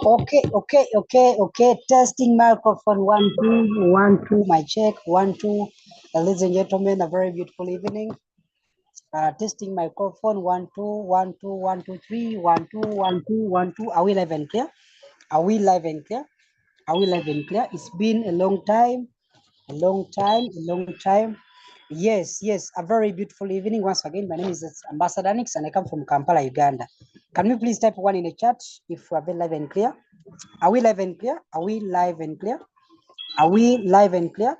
Okay. Testing microphone 1 2 1 2. My check 1 2. Ladies and gentlemen, a very beautiful evening. Testing microphone 1 2 1 2 1 2 3 1 2 1 2 1 2. Are we live and clear? Are we live and clear? Are we live and clear? It's been a long time. A long time. Yes. A very beautiful evening. Once again, my name is Ambassador Nix and I come from Kampala, Uganda. Can we please type one in the chat if we are very live and clear? Are we live and clear? Are we live and clear? Are we live and clear?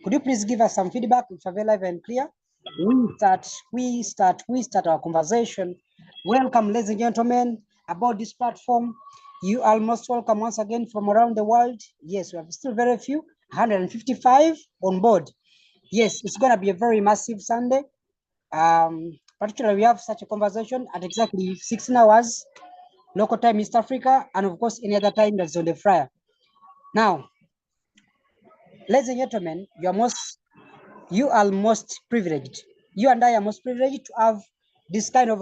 Could you please give us some feedback if we're live and clear? We start our conversation. Welcome, ladies and gentlemen, about this platform. You are most welcome once again from around the world. Yes, we have still very few, 155 on board. Yes, it's going to be a very massive Sunday. Particularly, we have such a conversation at exactly 16 hours, local time East Africa, and of course, any other time that's on the flyer. Now, ladies and gentlemen, you are most privileged. You and I are most privileged to have this kind of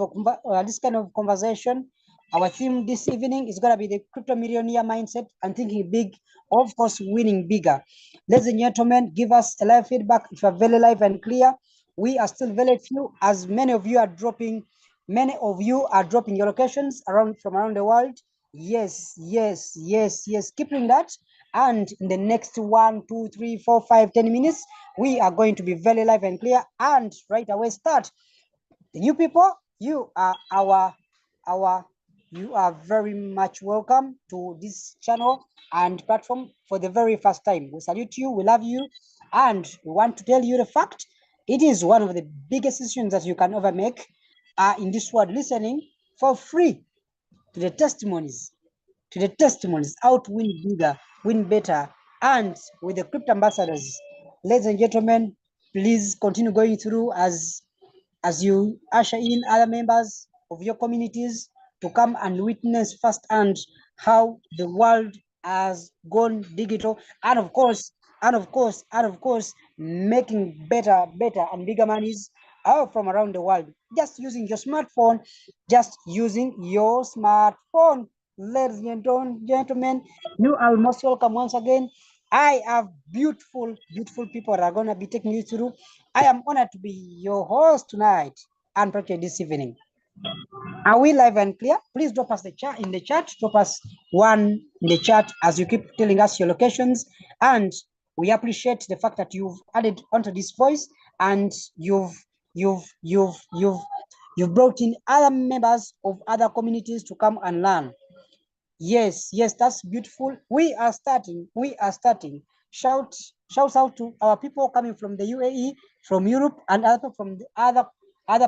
conversation. Our theme this evening is going to be the crypto millionaire mindset and thinking big, of course, winning bigger. Ladies and gentlemen, give us a live feedback if you are very live and clear. We are still very few, as many of you are dropping your locations from around the world. Yes. Keep doing that. And in the next 1 2 3 4 5 10 minutes, we are going to be very live and clear and right away start. The new people, you are very much welcome to this channel and platform for the very first time. We salute you, we love you, and we want to tell you the fact it is one of the biggest decisions that you can ever make in this world, listening for free to the testimonies, how to win bigger, win better, and with the crypto ambassadors. Ladies and gentlemen, please continue going through as you usher in other members of your communities to come and witness firsthand how the world has gone digital, and of course, making better and bigger monies out from around the world, just using your smartphone. Ladies and gentlemen, you are most welcome once again. I have beautiful people that are going to be taking you through. I am honored to be your host tonight and particularly this evening. Are we live and clear? Please drop us the chat in the chat. Drop us one in the chat as you keep telling us your locations, and we appreciate the fact that you've added onto this voice and you've brought in other members of other communities to come and learn. Yes, that's beautiful. We are starting. Shouts out to our people coming from the UAE, from Europe, and other from the other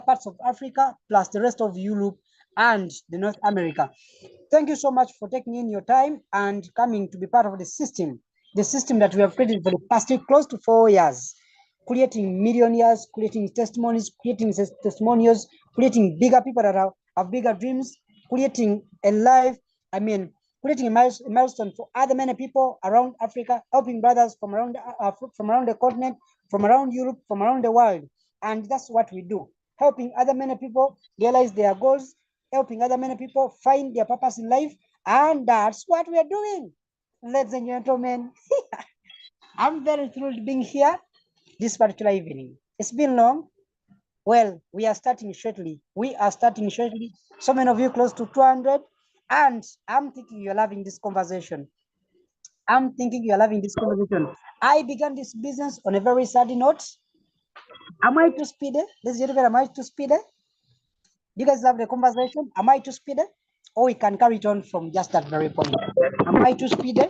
parts of Africa, plus the rest of Europe and the North America. Thank you so much for taking in your time and coming to be part of the system that we have created for the past close to 4 years, creating millionaires, creating testimonies, creating testimonials, creating bigger people that have bigger dreams, creating a milestone for other many people around Africa, helping brothers from around the continent, from around Europe, from around the world. And that's what we do, helping other many people realize their goals, helping other many people find their purpose in life. And that's what we are doing. Ladies and gentlemen, I'm very thrilled being here this particular evening. It's been long. Well, we are starting shortly. So many of you close to 200. And I'm thinking you're loving this conversation. I began this business on a very sad note. Am I too speedy? Ladies and gentlemen, am I too speedy? You guys love the conversation? Am I too speedy? Or we can carry it on from just that very point. Am I too speedy?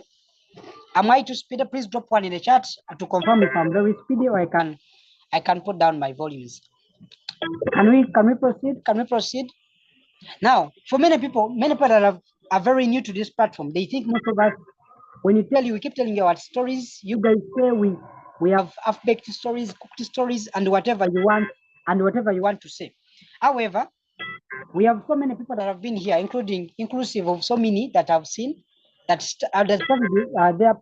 Please drop one in the chat to confirm if I'm very speedy, or I can put down my volumes. Can we proceed? Now, for many people that are very new to this platform, they think most of us, when we keep telling you our stories, you guys say we have half-baked stories, cooked stories, and whatever you want to say. However, we have so many people that have been here, inclusive of so many that I've seen that they're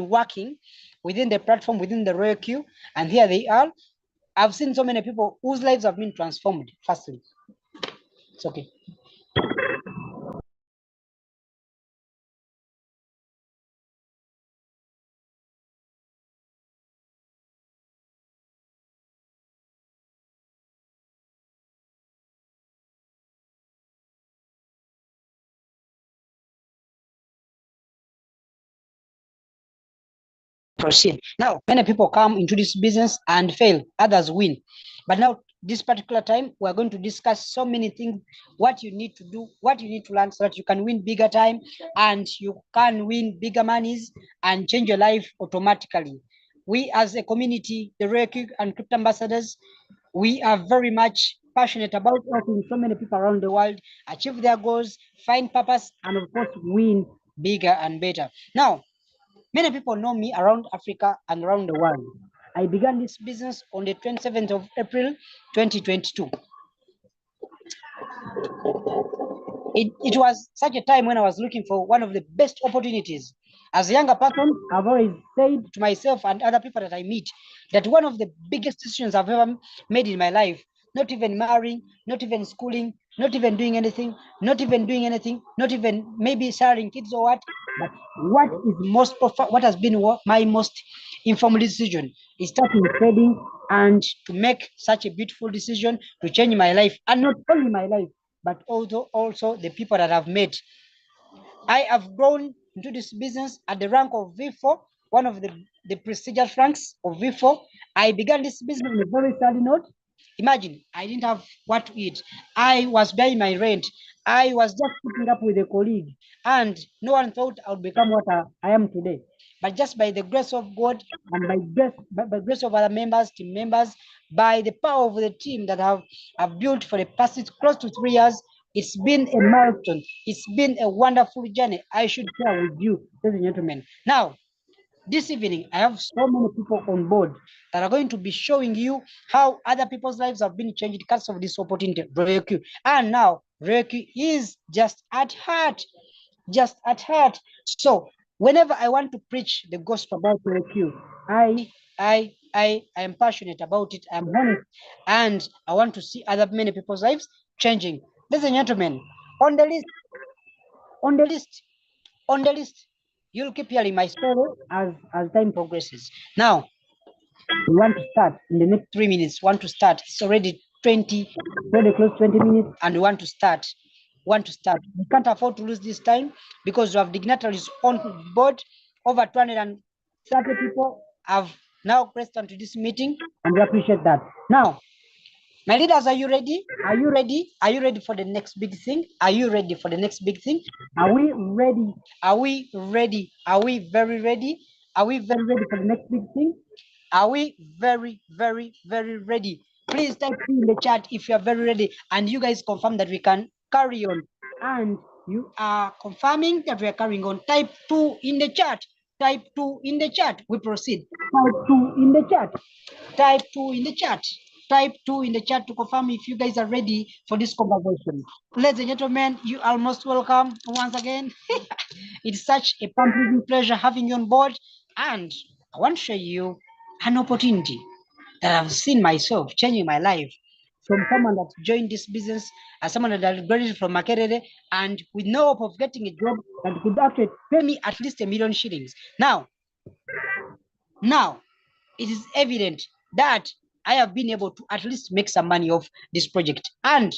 working within the platform, within the Royal Queue, and here they are. I've seen so many people whose lives have been transformed. Firstly, it's okay. proceed. Now, many people come into this business and fail, others win. But now, this particular time, we're going to discuss so many things, what you need to do, what you need to learn so that you can win bigger time and you can win bigger monies and change your life automatically. We as a community, the Reiki and Crypto Ambassadors, we are very much passionate about helping so many people around the world achieve their goals, find purpose, and of course, win bigger and better. Now, many people know me around Africa and around the world. I began this business on the 27th of April, 2022. It was such a time when I was looking for one of the best opportunities. As a younger person, I've always said to myself and other people that I meet that one of the biggest decisions I've ever made in my life, not even marrying, not even schooling, not even doing anything, not even maybe sharing kids or what, but what has been my most informed decision is starting trading and to make such a beautiful decision to change my life, and not only my life but also the people that I've met. I have grown into this business at the rank of V4, one of the prestigious ranks of V4. I began this business on a very sad note. Imagine, I didn't have what to eat. I was paying my rent. I was just putting up with a colleague, and no one thought I would become what I am today. But just by the grace of God and by grace of other members, team members, by the power of the team that have built for the past close to 3 years, it's been a marathon. It's been a wonderful journey. I should share with you, ladies and gentlemen. Now, this evening, I have so many people on board that are going to be showing you how other people's lives have been changed because of this opportunity, Reiki. And now, Reiki is just at heart, just at heart. So, whenever I want to preach the gospel about Reiki, I am passionate about it. I'm honest, and I want to see other many people's lives changing. Ladies and gentlemen, on the list, on the list, on the list, you'll keep hearing my story as time progresses. Now, we want to start in the next 3 minutes. Want to start? It's already 20, very close 20 minutes, and we want to start. Want to start? We can't afford to lose this time because we have dignitaries on board. Over 230 people have now pressed onto this meeting, and we appreciate that. Now, my leaders, are you ready? Are you ready? Are you ready for the next big thing? Are you ready for the next big thing? Are we ready? Are we ready? Are we very ready? Are we very ready for the next big thing? Are we very, very, very ready? Please type in the chat if you are very ready, and you guys confirm that we can carry on. And you are confirming that we are carrying on. Type 2 in the chat. Type 2 in the chat. We proceed. Type 2 in the chat. Type 2 in the chat. Type 2 in the chat to confirm if you guys are ready for this conversation. Ladies and gentlemen, you are most welcome once again. It's such a pumping pleasure having you on board, and I want to show you an opportunity that I've seen myself changing my life from someone that joined this business as someone that graduated from Makerere and with no hope of getting a job that could actually pay me at least 1 million shillings. Now, it is evident that I have been able to at least make some money off this project. And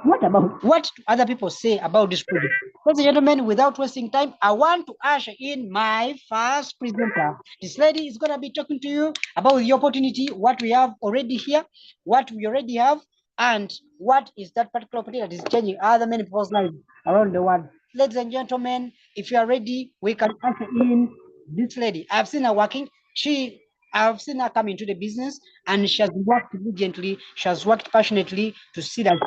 what do other people say about this project? Ladies and gentlemen, without wasting time, I want to usher in my first presenter. This lady is going to be talking to you about the opportunity, what we have already here, what we already have, and what is that particular opportunity that is changing other many people's lives around the world. Ladies and gentlemen, if you are ready, we can usher in this lady. I've seen her working. I've seen her come into the business, and she has worked diligently. She has worked passionately to see that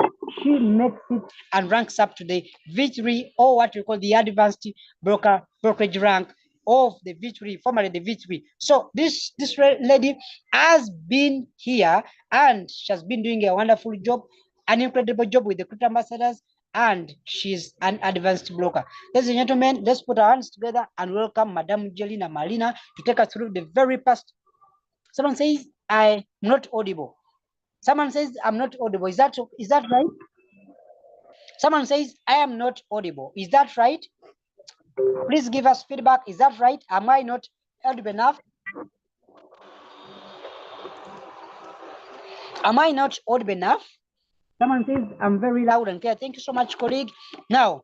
she makes it and ranks up to the V3, or what we call the advanced brokerage rank of the V3, formerly the V3. So this lady has been here, and she has been doing a wonderful job, an incredible job with the crypto ambassadors, and she's an advanced broker. Ladies and gentlemen, let's put our hands together and welcome Madam Jelina Malina to take us through the very past. Someone says I'm not audible. Someone says I'm not audible. Is that right? Someone says I am not audible. Is that right? Please give us feedback. Is that right? Am I not audible enough? Am I not audible enough? Someone says I'm very loud and clear. Thank you so much, colleague. Now,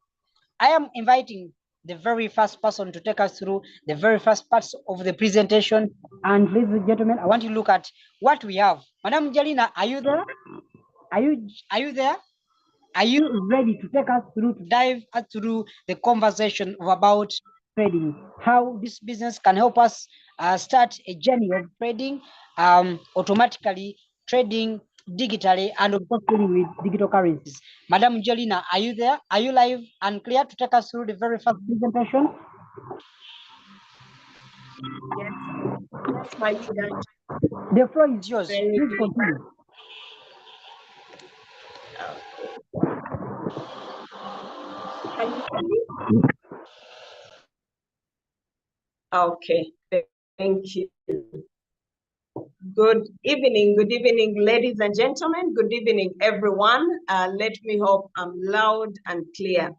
I am inviting the very first person to take us through the very first parts of the presentation. And ladies and gentlemen, I want you to look at what we have. Madam Jelina, are you there? Are you there? Are you ready to take us through, to dive us through the conversation about trading, how this business can help us start a journey of trading, automatically trading digitally, and of course trading with digital currencies. Madam Jelina, are you there? Are you live and clear to take us through the very first presentation? Yes, my leader. The floor is yours. Very Please good. continue. Can you hear me? Okay, thank you. Good evening, ladies and gentlemen. Good evening, everyone. Let me hope I'm loud and clear.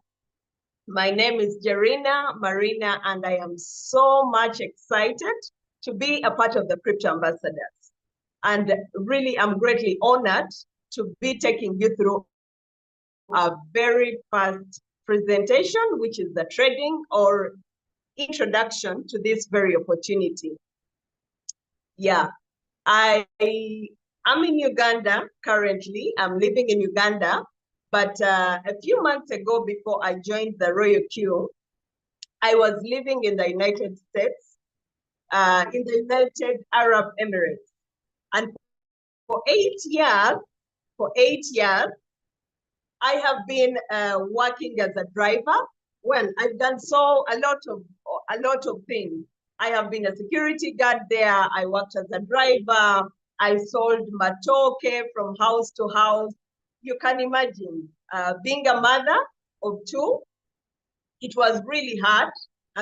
My name is Jerina Marina, and I am so much excited to be a part of the Crypto Ambassadors. And really, I'm greatly honored to be taking you through our very first presentation, which is the trading or introduction to this very opportunity. Yeah, I am in Uganda currently. I'm living in Uganda, but a few months ago, before I joined the Royal Queue, I was living in the United States, in the United Arab Emirates. And for 8 years, I have been working as a driver. Well, I've done a lot of things. I have been a security guard there. I worked as a driver. I sold matoke from house to house. You can imagine being a mother of two. It was really hard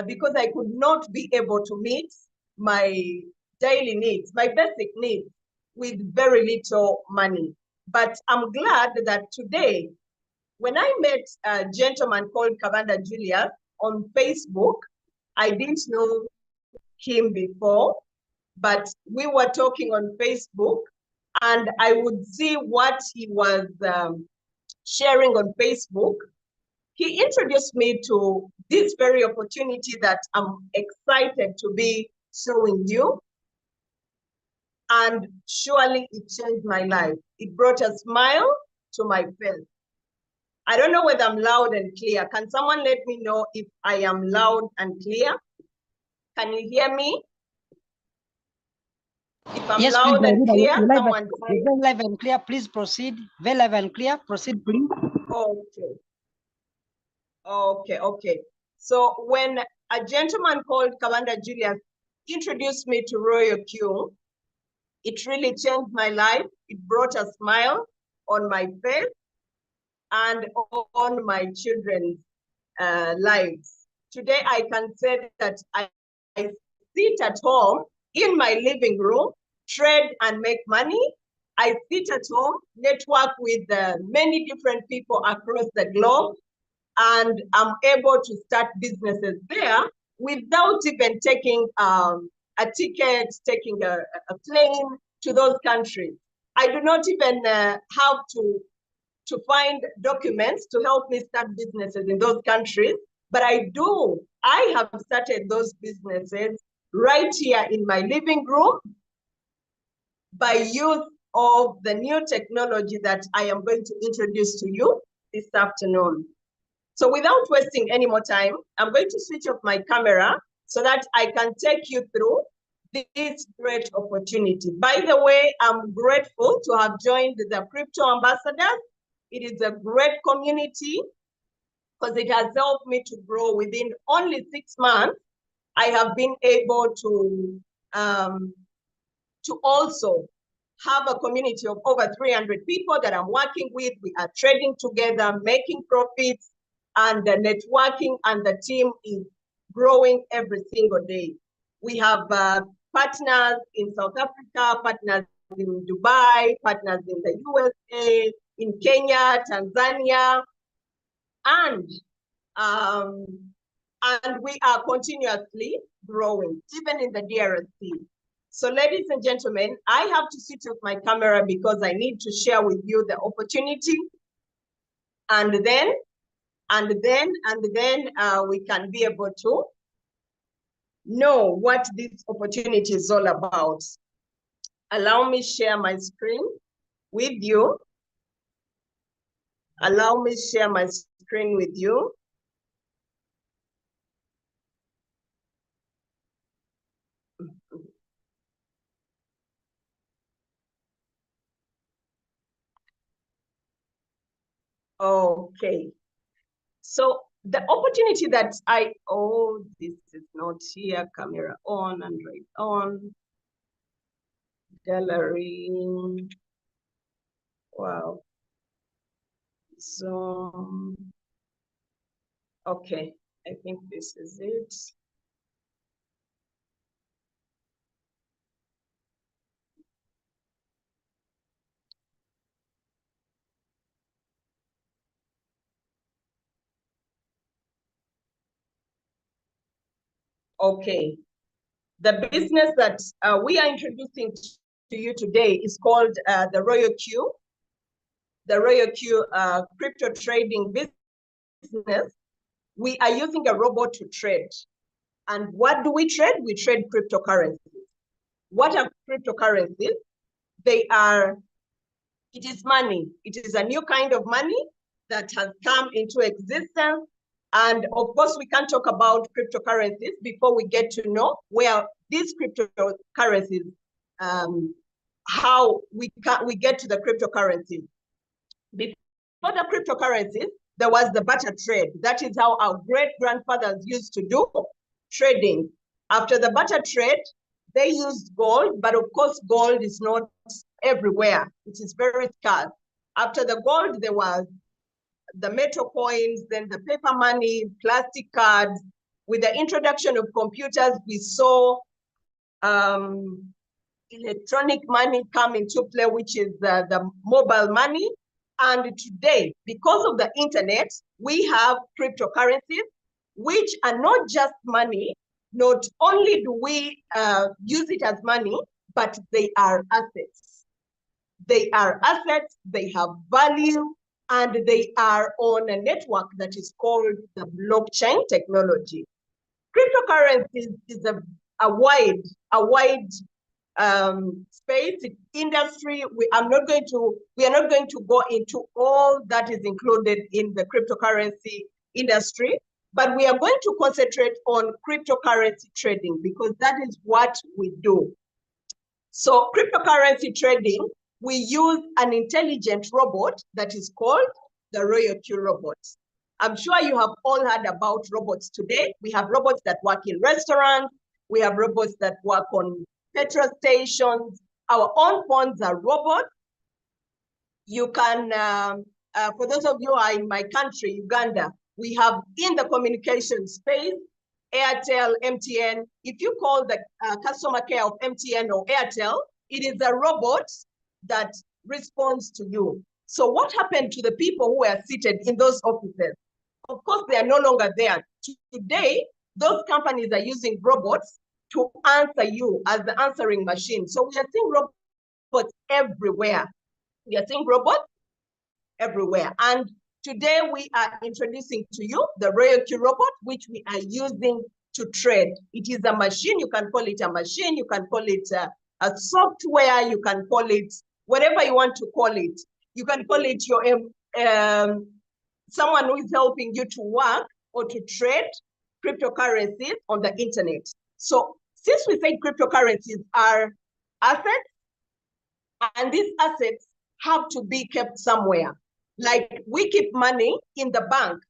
because I could not be able to meet my daily needs, my basic needs, with very little money. But I'm glad that today, when I met a gentleman called Kabanda Julius on Facebook, I didn't know him before, but we were talking on Facebook, and I would see what he was sharing on Facebook. He introduced me to this very opportunity that I'm excited to be showing you. And surely it changed my life. It brought a smile to my face. I don't know whether I'm loud and clear. Can someone let me know if I am loud and clear? Can you hear me? If I'm Yes, loud please, and clear, someone say. Very live and clear, please proceed. Very live and clear, proceed, please. Okay. So when a gentleman called Kabanda Julius introduced me to Royal Q, it really changed my life. It brought a smile on my face and on my children's lives. Today, I can say that I sit at home in my living room, trade and make money. I sit at home, network with many different people across the globe, and I'm able to start businesses there without even taking a ticket, taking a plane to those countries. I do not even have to find documents to help me start businesses in those countries, but I have started those businesses right here in my living room by use of the new technology that I am going to introduce to you this afternoon. So without wasting any more time, I'm going to switch off my camera so that I can take you through this great opportunity. By the way, I'm grateful to have joined the Crypto Ambassadors. It is a great community because it has helped me to grow. Within only 6 months, I have been able to also have a community of over 300 people that I'm working with. We are trading together, making profits, and the networking and the team is growing every single day. We have partners in South Africa, partners in Dubai, partners in the USA, in Kenya, Tanzania, and we are continuously growing, even in the DRC. So ladies and gentlemen, I have to switch off my camera because I need to share with you the opportunity. And then and then we can be able to know what this opportunity is all about. Allow me share my screen with you. Allow me share my screen with you. Okay. So the opportunity that this is not here, camera on, Android on, gallery, wow. So, okay, I think this is it. Okay, the business that we are introducing to you today is called the Royal Q. The Royal Q crypto trading business. We are using a robot to trade. And what do we trade? We trade cryptocurrencies. What are cryptocurrencies? It is money. It is a new kind of money that has come into existence. And of course, we can't talk about cryptocurrencies before we get to know where these cryptocurrencies, how we get to the cryptocurrencies. Before the cryptocurrencies, there was the barter trade. That is how our great-grandfathers used to do trading. After the barter trade, they used gold, but of course, gold is not everywhere. It is very scarce. After the gold, there was the metal coins, then the paper money, plastic cards. With the introduction of computers, we saw electronic money come into play, which is the mobile money. And today, because of the internet, we have cryptocurrencies, which are not just money. Not only do we use it as money, but they are assets. They are assets, they have value, and they are on a network that is called the blockchain technology. Cryptocurrencies is a wide space industry. We are not going to go into all that is included in the cryptocurrency industry, but we are going to concentrate on cryptocurrency trading because that is what we do. So cryptocurrency trading, we use an intelligent robot that is called the Royal Q robot. I'm sure you have all heard about robots today. We have robots that work in restaurants. We have robots that work on petrol stations. Our own phones are robots. You can, for those of you who are in my country, Uganda, we have in the communication space, Airtel, MTN. If you call the customer care of MTN or Airtel, it is a robot that responds to you. So what happened to the people who were seated in those offices? Of course, they are no longer there. Today, those companies are using robots to answer you as the answering machine. So we are seeing robots everywhere. We are seeing robots everywhere. And today we are introducing to you the Royal Q robot, which we are using to trade. It is a machine. You can call it a machine. You can call it a software. You can call it whatever you want to call it. You can call it your someone who is helping you to work or to trade cryptocurrencies on the internet. So since we say cryptocurrencies are assets, and these assets have to be kept somewhere. Like we keep money in the bank.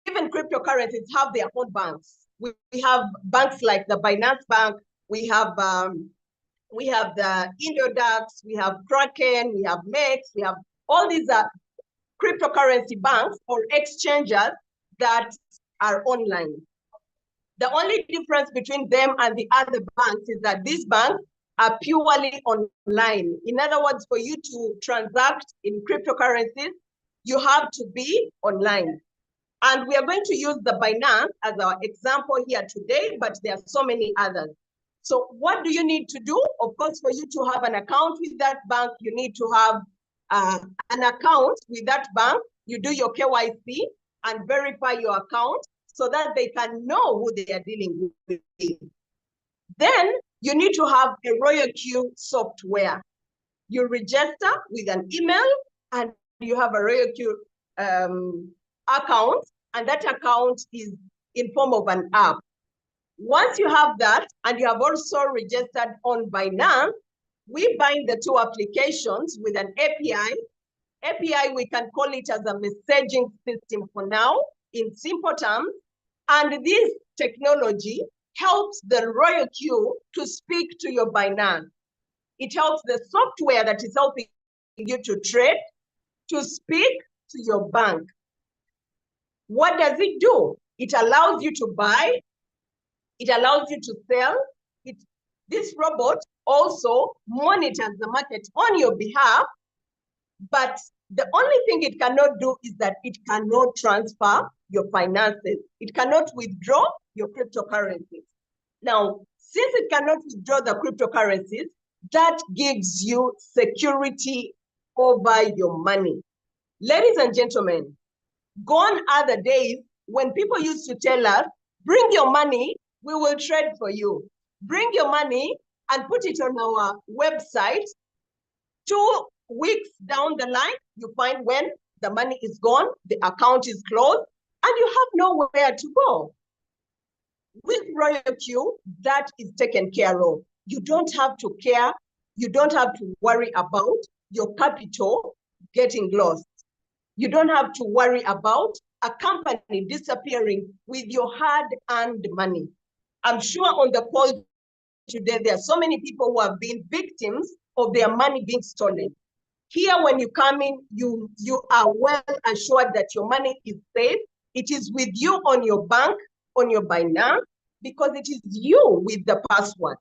Even cryptocurrencies have their own banks. We have banks like the Binance Bank. We have the Indodax. We have Kraken. We have MEX. We have all these cryptocurrency banks or exchanges that are online. The only difference between them and the other banks is that these banks are purely online. In other words, for you to transact in cryptocurrencies, you have to be online. And we are going to use the Binance as our example here today, but there are so many others. So what do you need to do? Of course, for you to have an account with that bank, you need to have an account with that bank. You do your KYC. and verify your account so that they can know who they are dealing with. Then you need to have a Royal Q software. You register with an email and you have a Royal Q account, and that account is in form of an app. Once you have that and you have also registered on Binance, we bind the two applications with an API. API, we can call it as a messaging system for now, in simple terms. And this technology helps the Royal Q to speak to your Binance. It helps the software that is helping you to trade to speak to your bank. What does it do? It allows you to buy. It allows you to sell. This robot also monitors the market on your behalf, but the only thing it cannot do is that it cannot transfer your finances. It cannot withdraw your cryptocurrencies. Now, since it cannot withdraw the cryptocurrencies, that gives you security over your money. Ladies and gentlemen, gone are the days when people used to tell us, bring your money, we will trade for you. Bring your money and put it on our website. 2 weeks down the line, you find when the money is gone, the account is closed, and you have nowhere to go. With Royal Q, that is taken care of. You don't have to care. You don't have to worry about your capital getting lost. You don't have to worry about a company disappearing with your hard-earned money. I'm sure on the call today, there are so many people who have been victims of their money being stolen. Here, when you come in, you are well assured that your money is safe. It is with you on your bank, on your Binance, because it is you with the password.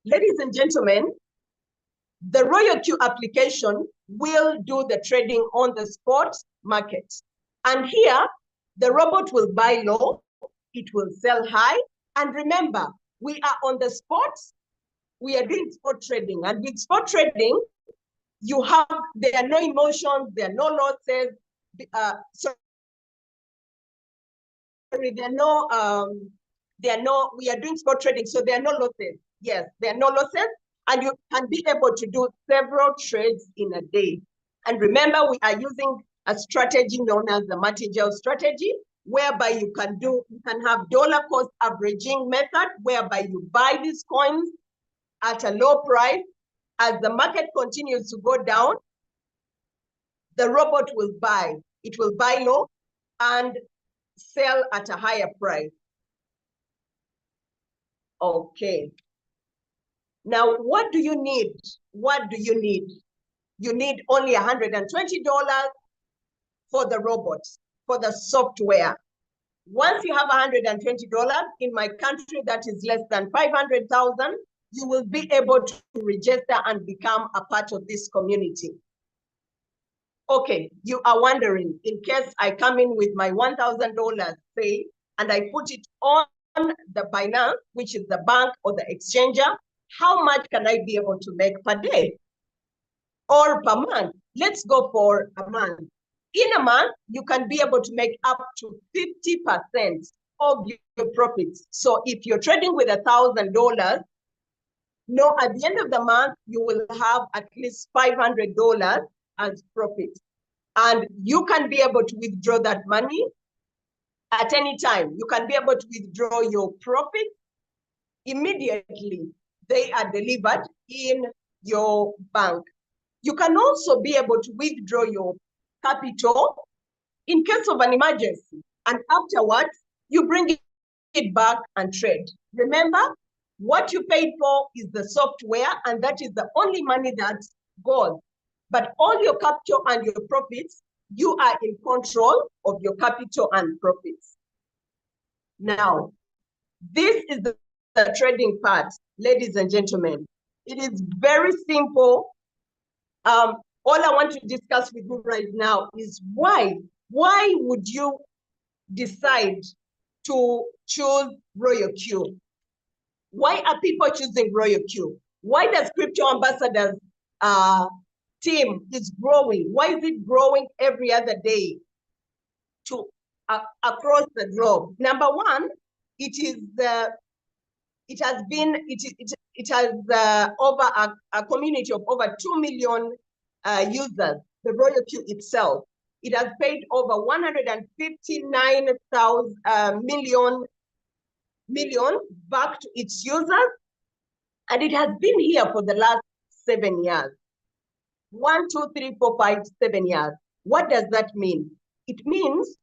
Ladies and gentlemen, the Royal Q application will do the trading on the spot market. And here, the robot will buy low, it will sell high. And remember, we are on the spot, we are doing spot trading. And with spot trading, there are no emotions, there are no losses. We are doing spot trading, so there are no losses. Yes, there are no losses, and you can be able to do several trades in a day. And remember, we are using a strategy known as the martingale strategy, whereby you can have dollar cost averaging method, whereby you buy these coins at a low price. As the market continues to go down, the robot will buy. It will buy low and sell at a higher price. Okay. Now, what do you need? What do you need? You need only $120 for the robots, for the software. Once you have $120, in my country, that is less than 500,000, you will be able to register and become a part of this community. Okay, you are wondering, in case I come in with my $1,000, say, and I put it on the Binance, which is the bank or the exchanger, how much can I be able to make per day or per month? Let's go for a month. In a month, you can be able to make up to 50% of your profits. So if you're trading with $1,000, at the end of the month, you will have at least $500 as profit. And you can be able to withdraw that money at any time. You can be able to withdraw your profit immediately. They are delivered in your bank. You can also be able to withdraw your capital in case of an emergency. And afterwards, you bring it back and trade. Remember, what you paid for is the software, and that is the only money that goes. But all your capital and your profits, you are in control of your capital and profits. Now, this is the trading part, ladies and gentlemen. It is very simple. All I want to discuss with you right now is why would you decide to choose Royal Q? Why are people choosing Royal Q? Why does Crypto Ambassadors team is growing? Why is it growing every other day? to across the globe. Number one, it has over a community of over 2 million users. The Royal Queue itself, it has paid over 159 million back to its users, and it has been here for the last 7 years. 1, 2, 3, 4, 5, 7 years. What does that mean? It means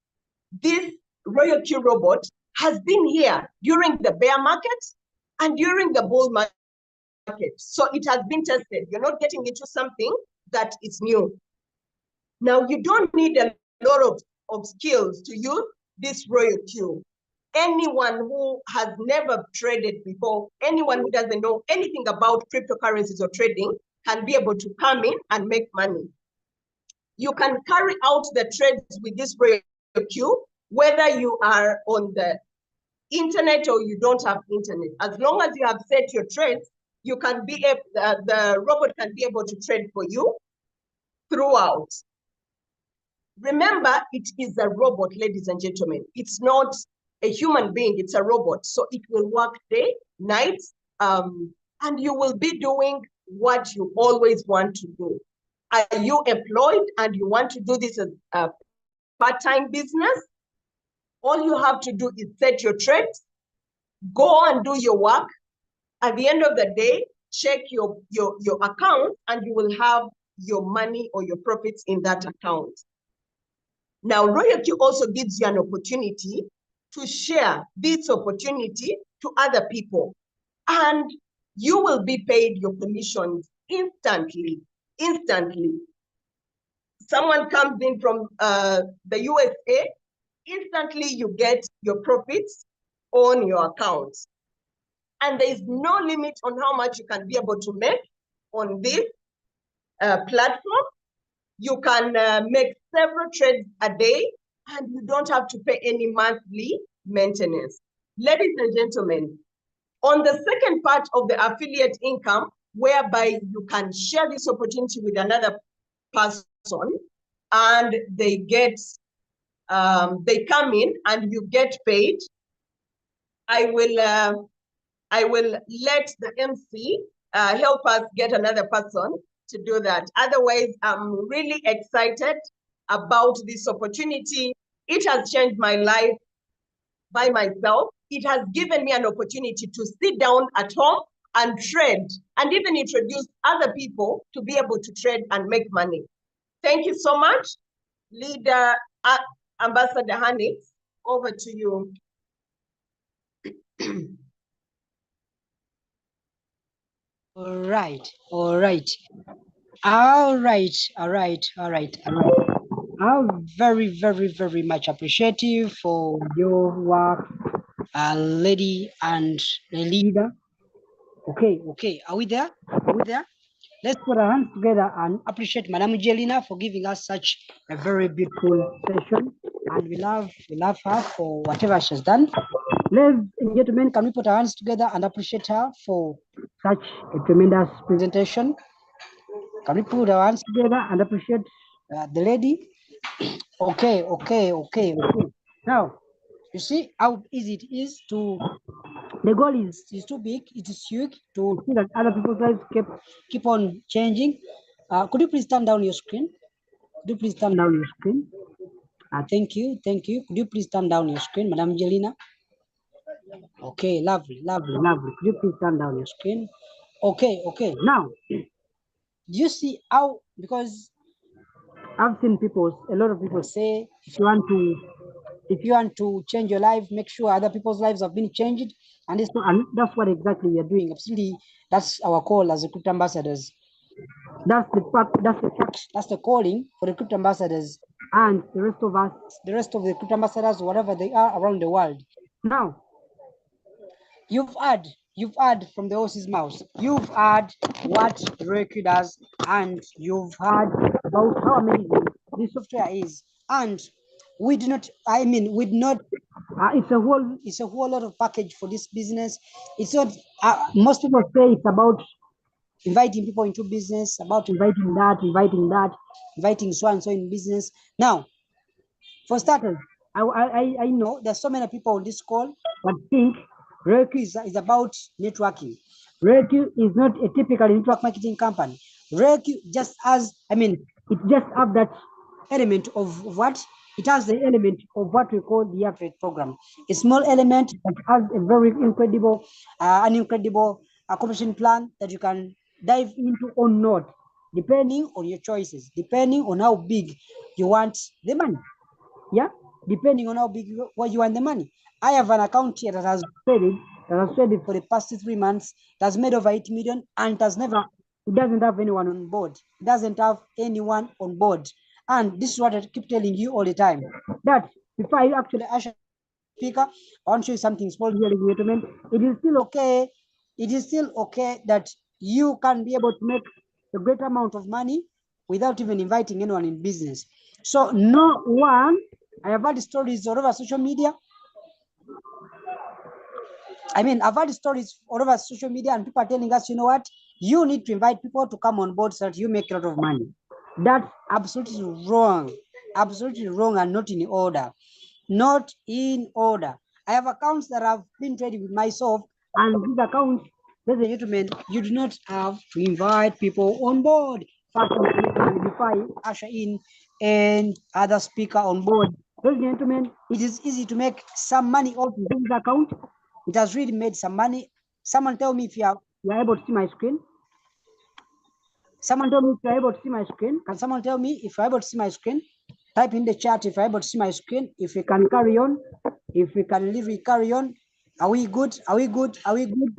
this Royal Queue robot has been here during the bear market and during the bull market. So it has been tested. You're not getting into something that is new. Now, you don't need a lot of skills to use this Royal Queue. Anyone who has never traded before, anyone who doesn't know anything about cryptocurrencies or trading can be able to come in and make money. You can carry out the trades with this Royal Queue, whether you are on the internet or you don't have internet. As long as you have set your trades, you can be the robot can be able to trade for you throughout. Remember, it is a robot, ladies and gentlemen. It's not a human being, it's a robot. So it will work day, night, and you will be doing what you always want to do. Are you employed and you want to do this as a part-time business? All you have to do is set your trades, go and do your work. At the end of the day, check your account and you will have your money or your profits in that account. Now, Royal Queue also gives you an opportunity to share this opportunity to other people, and you will be paid your commissions instantly. Someone comes in from the USA, instantly you get your profits on your account. And there is no limit on how much you can be able to make on this platform. You can make several trades a day, and you don't have to pay any monthly maintenance. Ladies and gentlemen, on the second part of the affiliate income, whereby you can share this opportunity with another person, and they come in and you get paid, I will let the MC help us get another person to do that. Otherwise, I'm really excited about this opportunity. It has changed my life by myself. It has given me an opportunity to sit down at home and trade, and even introduce other people to be able to trade and make money. Thank you so much. Leader Ambassador Hanix, over to you. All right. I'm very, very, very much appreciative for your work, lady and the leader. Okay. Are we there? Let's put our hands together and appreciate Madam Jelina for giving us such a very beautiful session. And we love her for whatever she's done. Ladies and gentlemen, can we put our hands together and appreciate her for such a tremendous presentation? Can we put our hands together and appreciate the lady? Okay. Now, you see how easy it is to, the goal is too big, it is huge to see that other people's lives keep on changing. Could you please turn down your screen? Thank you. Could you please turn down your screen, Madam Jelina? Okay, lovely. Could you please turn down your screen? Okay. Now, do you see how, because I've seen a lot of people say, if you want to change your life, make sure other people's lives have been changed. And that's what exactly we are doing. Absolutely, that's our call as crypto ambassadors. That's the calling for the crypto ambassadors and the rest of the crypto ambassadors, whatever they are around the world. Now, you've heard from the horse's mouth. You've heard what Reiki does, and you've heard about how amazing this software is. And it's a whole lot of package for this business. It's not, most people say it's about inviting people into business, about inviting so and so in business. Now, for starters, I know there's so many people on this call that think Roku is about networking. Roku is not a typical network marketing company. Roku just has, it just have that element of what? It has the element of what we call the affiliate program. A small element that has a very incredible, commission plan that you can dive into or not, depending on your choices, depending on how big you want the money. Yeah, depending on how big what you want the money. I have an account here that has traded for the past 3 months. It has made over 80 million and it doesn't have anyone on board. It doesn't have anyone on board. And this is what I keep telling you all the time. That before I actually usher speaker, I want to show you something small here, ladies and gentlemen. It is still okay. It is still okay that you can be able to make a great amount of money without even inviting anyone in business. So no one, I have heard stories all over social media. I've heard stories all over social media and people are telling us, you know what, you need to invite people to come on board so that you make a lot of money. That's absolutely wrong. Absolutely wrong and not in order. Not in order. I have accounts that have been traded with myself, and these accounts, ladies and gentlemen, you do not have to invite people on board. First, before I usher in and other speaker on board. Ladies and gentlemen, it is easy to make some money off this account. It has really made some money. Someone tell me if you are able to see my screen. Someone tell me if you're able to see my screen. Can someone tell me if you're able to see my screen? Type in the chat if you're able to see my screen. If we can carry on. If we can leave, we carry on. Are we good? Are we good? Are we good?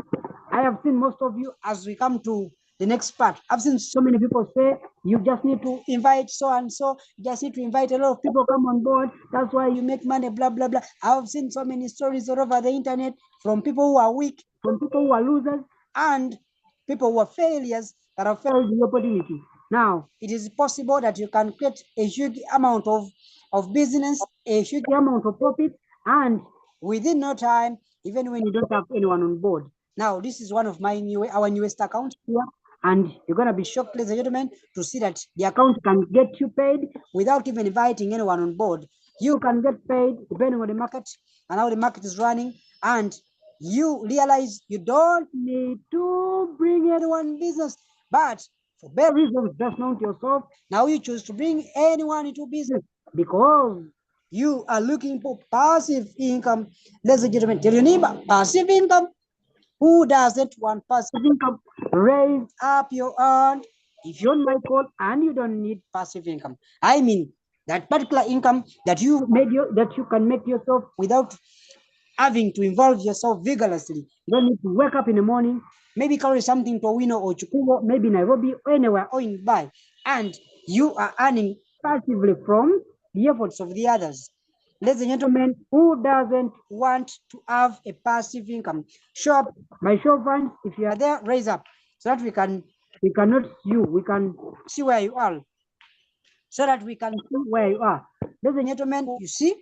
I have seen most of you as we come to the next part. I've seen so many people say, you just need to invite so and so. You just need to invite a lot of people come on board. That's why you make money, blah, blah, blah. I've seen so many stories all over the internet from people who are weak, from people who are losers, and people who are failures that have failed the opportunity. Now, it is possible that you can create a huge amount of business, a huge amount of profit, and within no time, even when you don't have anyone on board. Now, this is one of our newest accounts here, and you're gonna be shocked, ladies and gentlemen, to see that the account can get you paid without even inviting anyone on board. You can get paid depending on the market and how the market is running, and you realize you don't need to bring anyone in business, but for bare reasons best known to yourself, now you choose to bring anyone into business because you are looking for passive income. Ladies and gentlemen, tell your neighbor, passive income. Who doesn't want passive income? Raise up your hand if you're on my call and you don't need passive income. I mean that particular income that you can make yourself without having to involve yourself vigorously. You don't need to wake up in the morning, maybe carry something to Owino or Chukuwo, maybe Nairobi or anywhere or in Dubai, and you are earning passively from the efforts of the others. Ladies and gentlemen, who doesn't want to have a passive income? Show up, my show of hands. If you are there, raise up so that we can not see you. We can see where you are. So that we can see where you are. Ladies and gentlemen, you see,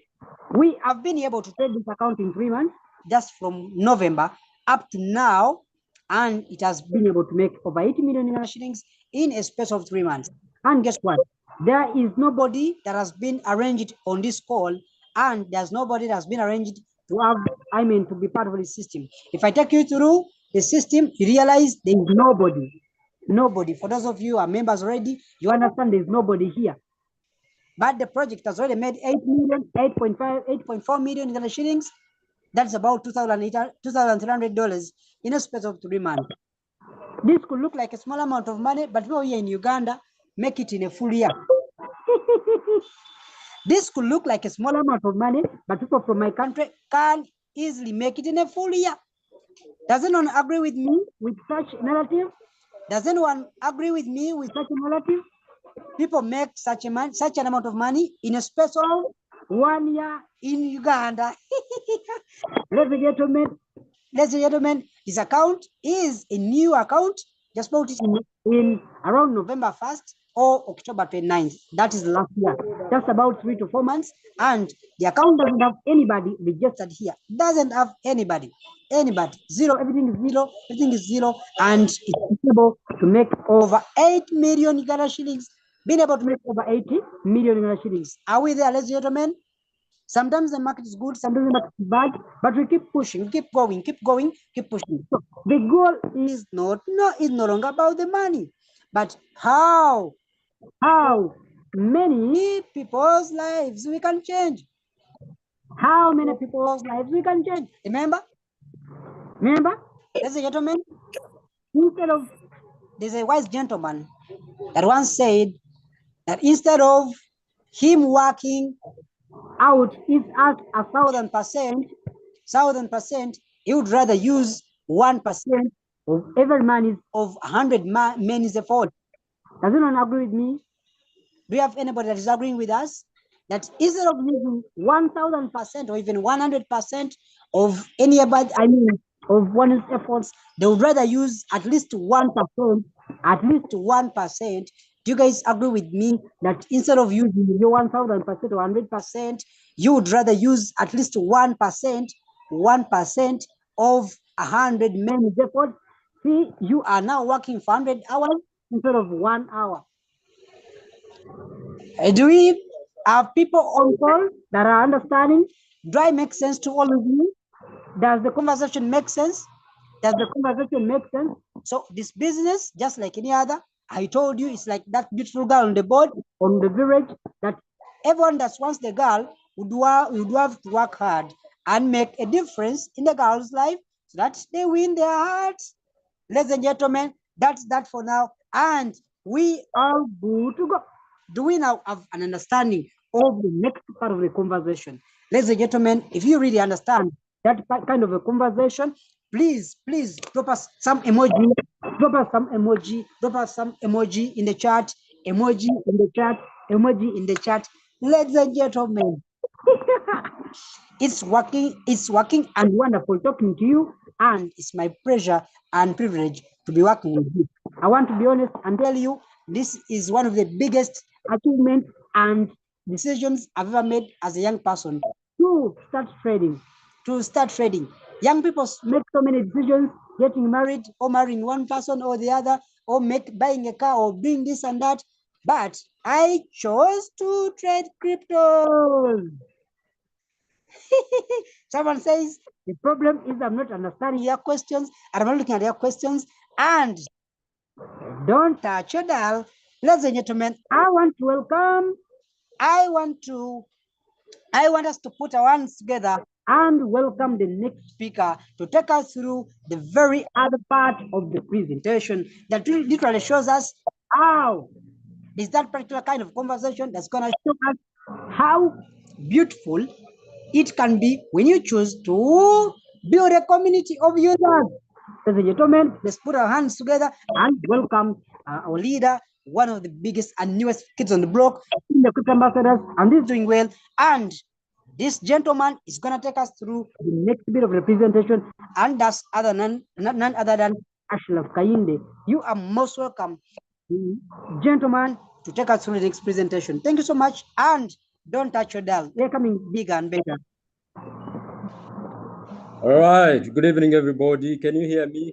we have been able to trade this account in 3 months, just from November up to now, and it has been able to make over 80 million shillings in a space of 3 months. And guess what? There is nobody that has been arranged on this call, and there's nobody that has been arranged to have, to be part of the system. If I take you through the system, you realize there is nobody. Nobody. For those of you who are members already, you understand there's nobody here. But the project has already made 8 million, 8.5, 8.4 million Ghana shillings. That's about $2,300 in a space of 3 months. This could look like a small amount of money, but people here in Uganda make it in a full year. This could look like a small amount of money, but people from my country can easily make it in a full year. Does anyone agree with me with such narrative? Does anyone agree with me with such a narrative? People make such an amount of money in a space of 1 year in Uganda. Ladies and gentlemen, this account is a new account. Just bought it in around November 1st or October 29th. That is last year. Just about 3 to 4 months. And the account doesn't have anybody registered here. Doesn't have anybody. Zero. Everything is zero. Everything is zero. And it's able to make over 8 million Uganda shillings. Been able to make over 80 million Uganda shillings. Are we there, ladies and gentlemen? Sometimes the market is good, sometimes the market is bad, but we keep pushing, keep going, keep pushing. So the goal is is no longer about the money, but how many people's lives we can change. How many people's lives we can change. Remember, ladies and gentlemen, there's a wise gentleman that once said that instead of him working out is at 1,000%, he would rather use 1% of every man of 100 men is effort. Does anyone agree with me? Do you have anybody that is agreeing with us? That instead of using 1,000% or even 100% of anybody, of one's efforts, they would rather use at least 1%. At least 1%. Do you guys agree with me that instead of using your 1,000% or 100%, you would rather use at least 1%, 1% of 100 men's effort? See, you are now working for 100 hours instead of 1 hour. Do we have people on call that are understanding? Do I make sense to all of you? Does the conversation make sense? Does the conversation make sense? So this business, just like any other, I told you, it's like that beautiful girl on the board, on the village, that everyone that wants the girl would have to work hard and make a difference in the girl's life so that they win their hearts. Ladies and gentlemen, that's that for now. And we are good to go. Do we now have an understanding of the next part of the conversation? Ladies and gentlemen, if you really understand that kind of a conversation, please drop us some emoji, drop us some emoji in the chat, emoji in the chat. Ladies and gentlemen, it's working and wonderful talking to you, and it's my pleasure and privilege to be working with you. I want to be honest and tell you, this is one of the biggest achievements and decisions I've ever made as a young person to start trading. Young people make so many decisions, getting married or marrying one person or the other, or buying a car or doing this and that. But I chose to trade cryptos. Someone says the problem is I'm not understanding your questions, and I'm not looking at your questions, and don't touch your dial. Ladies and gentlemen, I want us to put our hands together and welcome the next speaker to take us through the very other part of the presentation that literally shows us how is that particular kind of conversation that's going to show us how beautiful it can be when you choose to build a community of users. Ladies and gentlemen, let's put our hands together and welcome our leader, one of the biggest and newest kids on the block, in the Crypto Ambassadors, and he's doing well. And this gentleman is going to take us through the next bit of the presentation, and that's none other than Ashraf Kayinde. You are most welcome, gentleman, to take us through the next presentation. Thank you so much, and don't touch your dial. We're coming bigger and better. All right. Good evening, everybody. Can you hear me,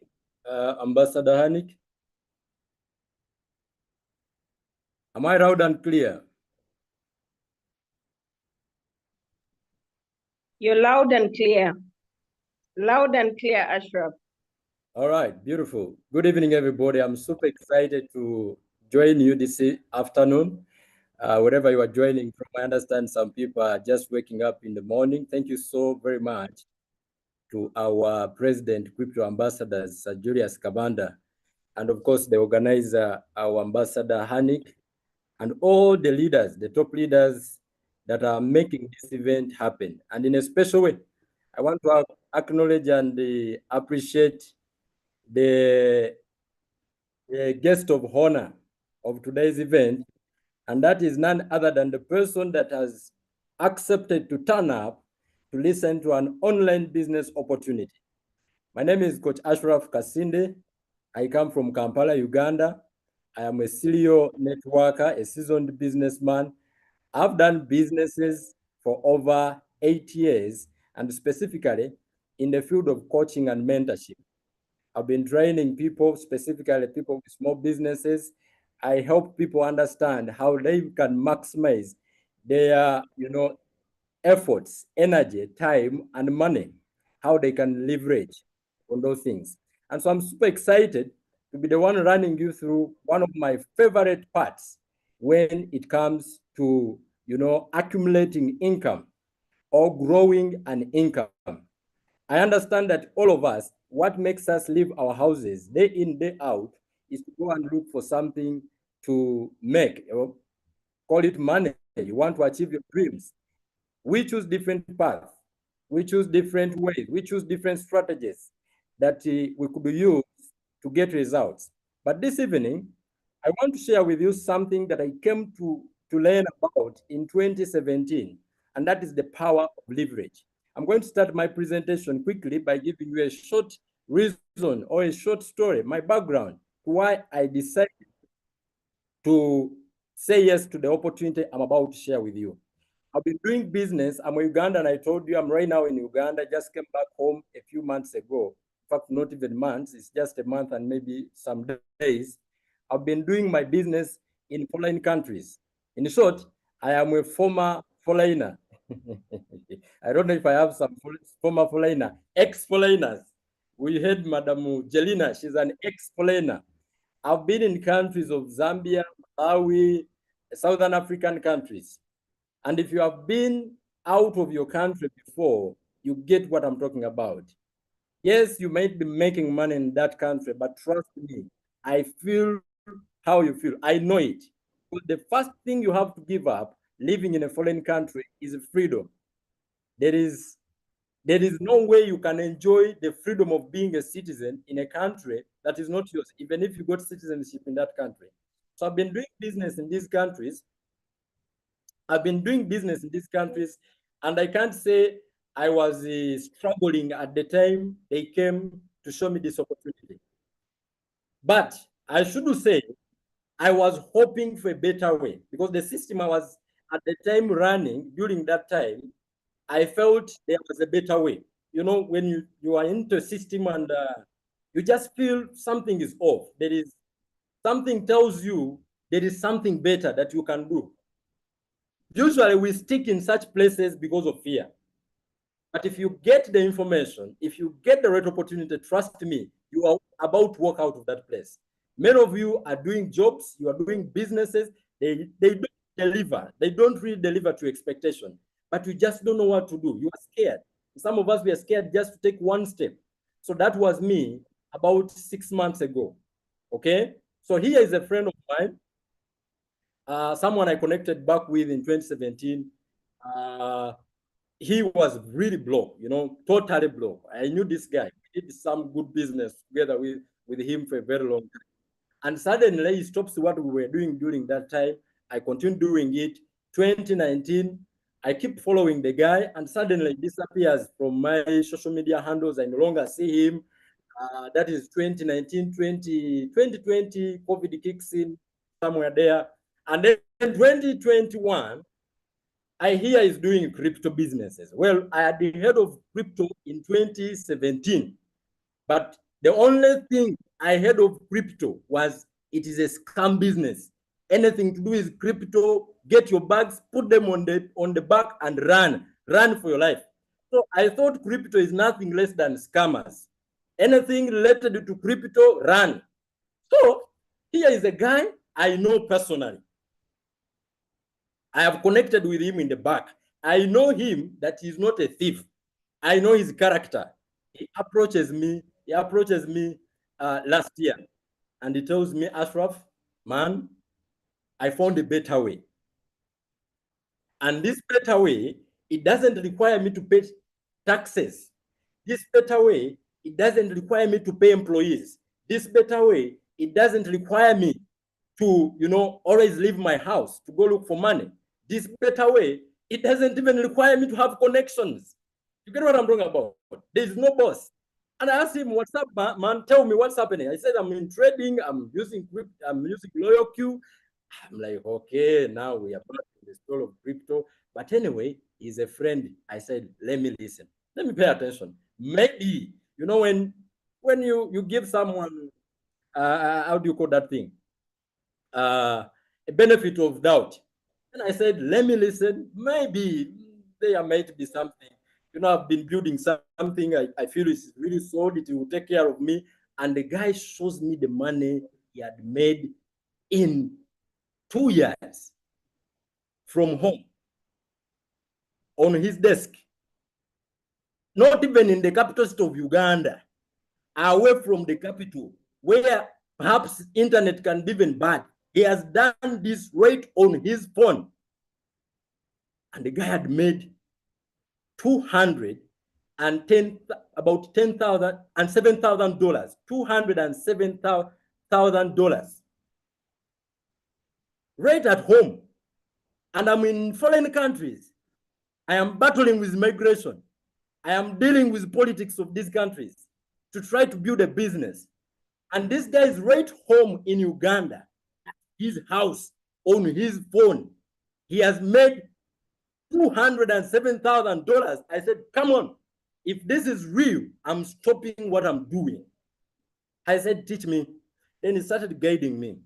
Ambassador Hanik? Am I loud and clear? You're loud and clear. Loud and clear, Ashraf. All right. Beautiful. Good evening, everybody. I'm super excited to join you this afternoon. Wherever you are joining from, I understand some people are just waking up in the morning. Thank you so very much to our President, Crypto Ambassadors, Julius Kabanda, and of course, the organizer, our Ambassador Hanik, and all the leaders, the top leaders that are making this event happen. And in a special way, I want to acknowledge and appreciate the guest of honor of today's event, and that is none other than the person that has accepted to turn up to listen to an online business opportunity. My name is Coach Ashraf Kasinde. I come from Kampala, Uganda. I am a serial networker, a seasoned businessman. I've done businesses for over 8 years, and specifically in the field of coaching and mentorship. I've been training people, specifically people with small businesses. I help people understand how they can maximize their, efforts, energy, time, and money, how they can leverage on those things. And so I'm super excited to be the one running you through one of my favorite parts when it comes to, accumulating income or growing an income. I understand that all of us, what makes us leave our houses day in, day out, is to go and look for something to make, call it money. You want to achieve your dreams. We choose different paths. We choose different ways. We choose different strategies that we could use to get results. But this evening, I want to share with you something that I came to learn about in 2017, and that is the power of leverage. I'm going to start my presentation quickly by giving you a short reason or a short story, my background, to why I decided to say yes to the opportunity I'm about to share with you. I've been doing business. I'm a Ugandan. I told you I'm right now in Uganda. Just came back home a few months ago. In fact, not even months. It's just a month and maybe some days. I've been doing my business in foreign countries. In short, I am a former foreigner. I don't know if I have some former foreigner, ex-foreigners. We had Madam Jelina. She's an ex-foreigner. I've been in countries of Zambia, Malawi, Southern African countries. And if you have been out of your country before, you get what I'm talking about. Yes, you might be making money in that country, but trust me, I feel how you feel. I know it. But the first thing you have to give up living in a foreign country is freedom. There is no way you can enjoy the freedom of being a citizen in a country that is not yours, even if you got citizenship in that country. So I've been doing business in these countries. And I can't say I was struggling at the time they came to show me this opportunity. But I should say, I was hoping for a better way because the system I was at the time running during that time, I felt there was a better way. When you are into a system and you just feel something is off, there is something tells you there is something better that you can do. Usually we stick in such places because of fear. But if you get the information, if you get the right opportunity, trust me, you are about to walk out of that place. Many of you are doing jobs, you are doing businesses, they don't deliver. They don't really deliver to expectation, but you just don't know what to do. You are scared. Some of us were scared just to take one step. So that was me about 6 months ago. Okay? So here is a friend of mine, someone I connected back with in 2017. He was really broke, totally broke. I knew this guy. We did some good business together with him for a very long time. And suddenly he stops what we were doing during that time. I continued doing it. 2019, I keep following the guy, and suddenly he disappears from my social media handles. I no longer see him. That is 2019, 2020, COVID kicks in somewhere there. And then 2021, I hear he's doing crypto businesses. Well, I had heard of crypto in 2017, but the only thing I heard of crypto was it is a scam business. Anything to do with crypto, get your bags, put them on the back and run for your life. So I thought crypto is nothing less than scammers. Anything related to crypto, run. So here is a guy I know personally. I have connected with him in the back. I know him that he's not a thief. I know his character. He approaches me last year, and he tells me, Ashraf, man, I found a better way. And this better way, it doesn't require me to pay taxes. This better way, it doesn't require me to pay employees. This better way, it doesn't require me to, always leave my house to go look for money. This better way, it doesn't even require me to have connections. You get what I'm talking about? There's no boss. And I asked him, what's up, man? Tell me what's happening. I said, I'm in trading. I'm using Loyal Q. I'm like, okay, now we are back to the story of crypto. But anyway, he's a friend. I said, let me listen. Let me pay attention. Maybe, when you give someone, how do you call that thing? A benefit of doubt. And I said, let me listen. Maybe there might be something. You know, I've been building something. I feel it's really solid. It will take care of me. And the guy shows me the money he had made in 2 years from home on his desk. Not even in the capital city of Uganda, away from the capital, where perhaps internet can be even bad. He has done this right on his phone. And the guy had made about $10,000 and $7,000, $207,000 right at home. And I'm in foreign countries. I am battling with migration. I am dealing with politics of these countries to try to build a business. And this guy is right home in Uganda, his house, on his phone. He has made $207,000. I said, come on, if this is real, I'm stopping what I'm doing. I said, teach me. Then he started guiding me.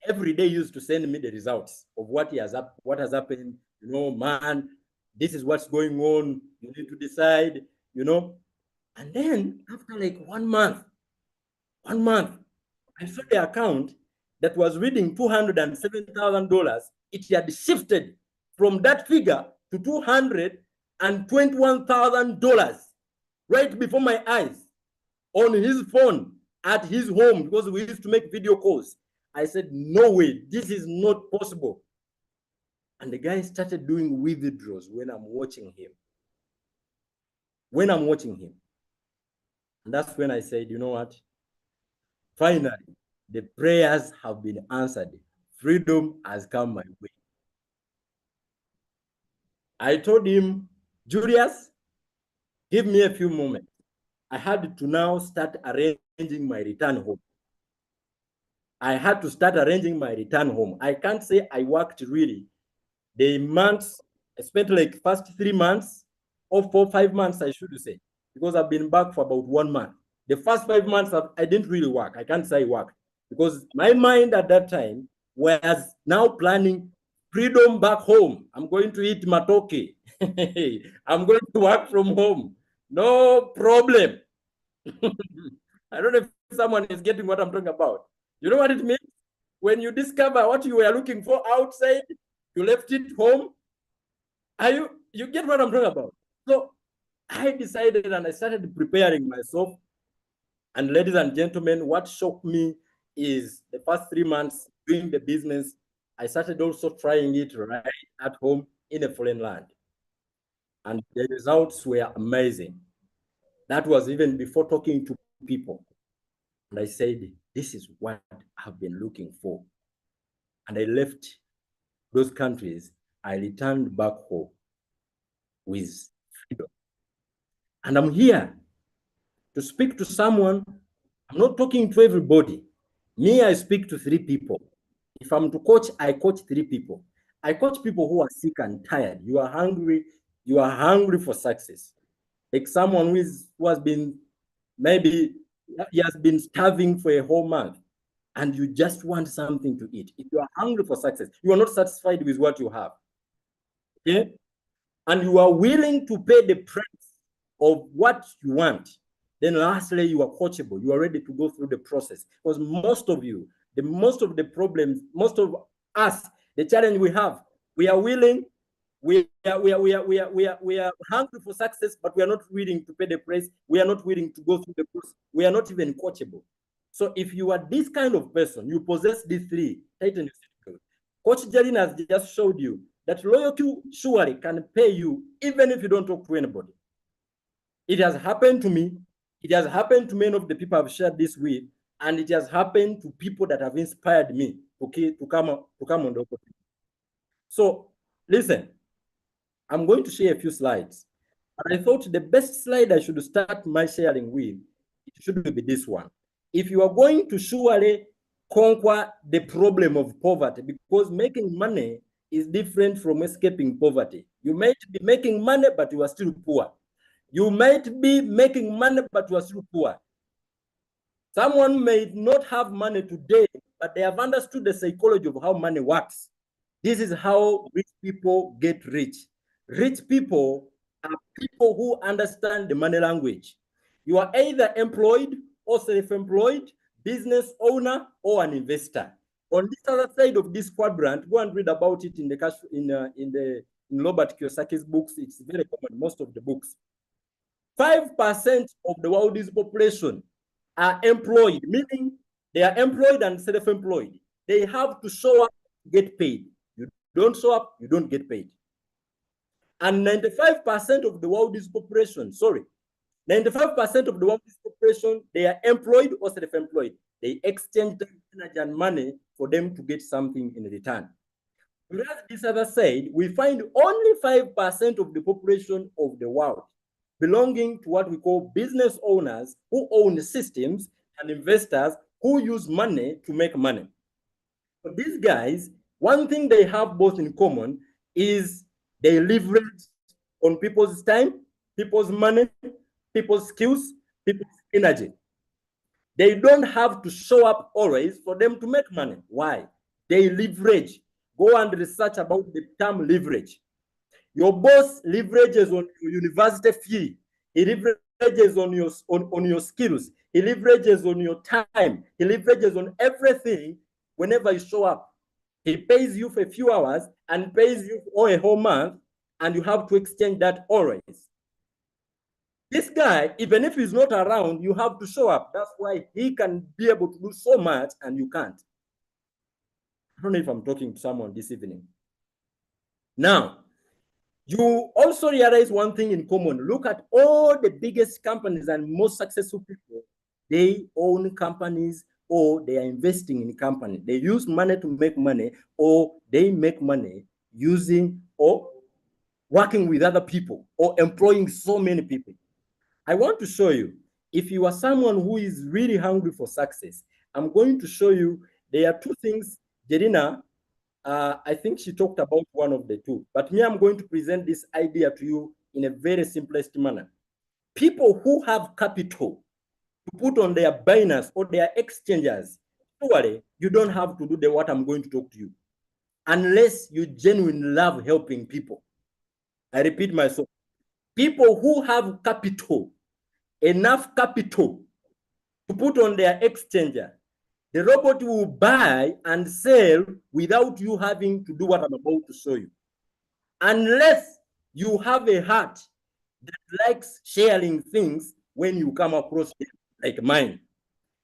Every day he used to send me the results of what has happened. You know, man, this is what's going on. You need to decide, you know. And then after like 1 month, I saw the account that was reading $207,000. It had shifted from that figure to $221,000 right before my eyes on his phone at his home, because we used to make video calls. I said, no way, this is not possible. And the guy started doing withdrawals when I'm watching him. And that's when I said, you know what? Finally, the prayers have been answered. Freedom has come my way. I told him, Julius, give me a few moments. I had to now start arranging my return home. I can't say I worked really. The months, I spent like first 3 months or 4, 5 months, I should say, because I've been back for about 1 month. The first 5 months, I didn't really work. I can't say I worked, because my mind at that time was now planning freedom back home. I'm going to eat matoke. I'm going to work from home. No problem. I don't know if someone is getting what I'm talking about. You know what it means? When you discover what you were looking for outside, you left it home. You get what I'm talking about? So I decided and I started preparing myself. And ladies and gentlemen, what shocked me is the first 3 months doing the business, I started also trying it right at home in a foreign land. And the results were amazing. That was even before talking to people. And I said, this is what I've been looking for. And I left those countries. I returned back home with freedom. And I'm here to speak to someone. I'm not talking to everybody. Me, I speak to 3 people. If I'm to coach, I coach 3 people. I coach people who are sick and tired. You are hungry for success. Like someone who has been, maybe he has been starving for a whole month and you just want something to eat. If you are hungry for success, you are not satisfied with what you have. Okay? And you are willing to pay the price of what you want. Then lastly, you are coachable. You are ready to go through the process. Because most of the problems, most of us, the challenge we have, we are willing, we are hungry for success, but we are not willing to pay the price. We are not willing to go through the process. We are not even coachable. So if you are this kind of person, you possess these 3, tighten your seatbelt. Coach Jerin has just showed you that loyalty surely can pay you even if you don't talk to anybody. It has happened to me. It has happened to many of the people I've shared this with, and it has happened to people that have inspired me to come on the opportunity. So listen, I'm going to share a few slides. And I thought the best slide I should start my sharing with, it should be this one. If you are going to surely conquer the problem of poverty, because making money is different from escaping poverty. You might be making money, but you are still poor. You might be making money, but you are still poor. Someone may not have money today, but they have understood the psychology of how money works. This is how rich people get rich. Rich people are people who understand the money language. You are either employed or self-employed, business owner, or an investor. On this other side of this quadrant, go and read about it in Robert Kiyosaki's books. It's very common, most of the books. 5% of the world's population are employed, meaning they are employed and self-employed. They have to show up to get paid. You don't show up, you don't get paid. And 95% of the world's population, 95% of the world's population, they are employed or self-employed. They exchange energy and money for them to get something in return. Whereas this other side, we find only 5% of the population of the world belonging to what we call business owners who own systems and investors who use money to make money. So these guys, one thing they have both in common is they leverage on people's time, people's money, people's skills, people's energy. They don't have to show up always for them to make money. Why? They leverage. Go and research about the term leverage. Your boss leverages on your university fee. He leverages on your skills. He leverages on your time. He leverages on everything whenever you show up. He pays you for a few hours and pays you for a whole month, and you have to exchange that always. This guy, even if he's not around, you have to show up. That's why he can be able to do so much and you can't. I don't know if I'm talking to someone this evening. Now, you also realize one thing in common. Look at all the biggest companies and most successful people. They own companies or they are investing in companies. They use money to make money, or they make money using or working with other people or employing so many people. I want to show you, if you are someone who is really hungry for success, I'm going to show you there are two things. Jerina, I think she talked about one of the two, but me, I'm going to present this idea to you in a very simplest manner. People who have capital to put on their Binance or their exchanges, surely you don't have to do what I'm going to talk to you, unless you genuinely love helping people. I repeat myself. People who have capital, enough capital to put on their exchanger, the robot will buy and sell without you having to do what I'm about to show you. Unless you have a heart that likes sharing things when you come across them, like mine.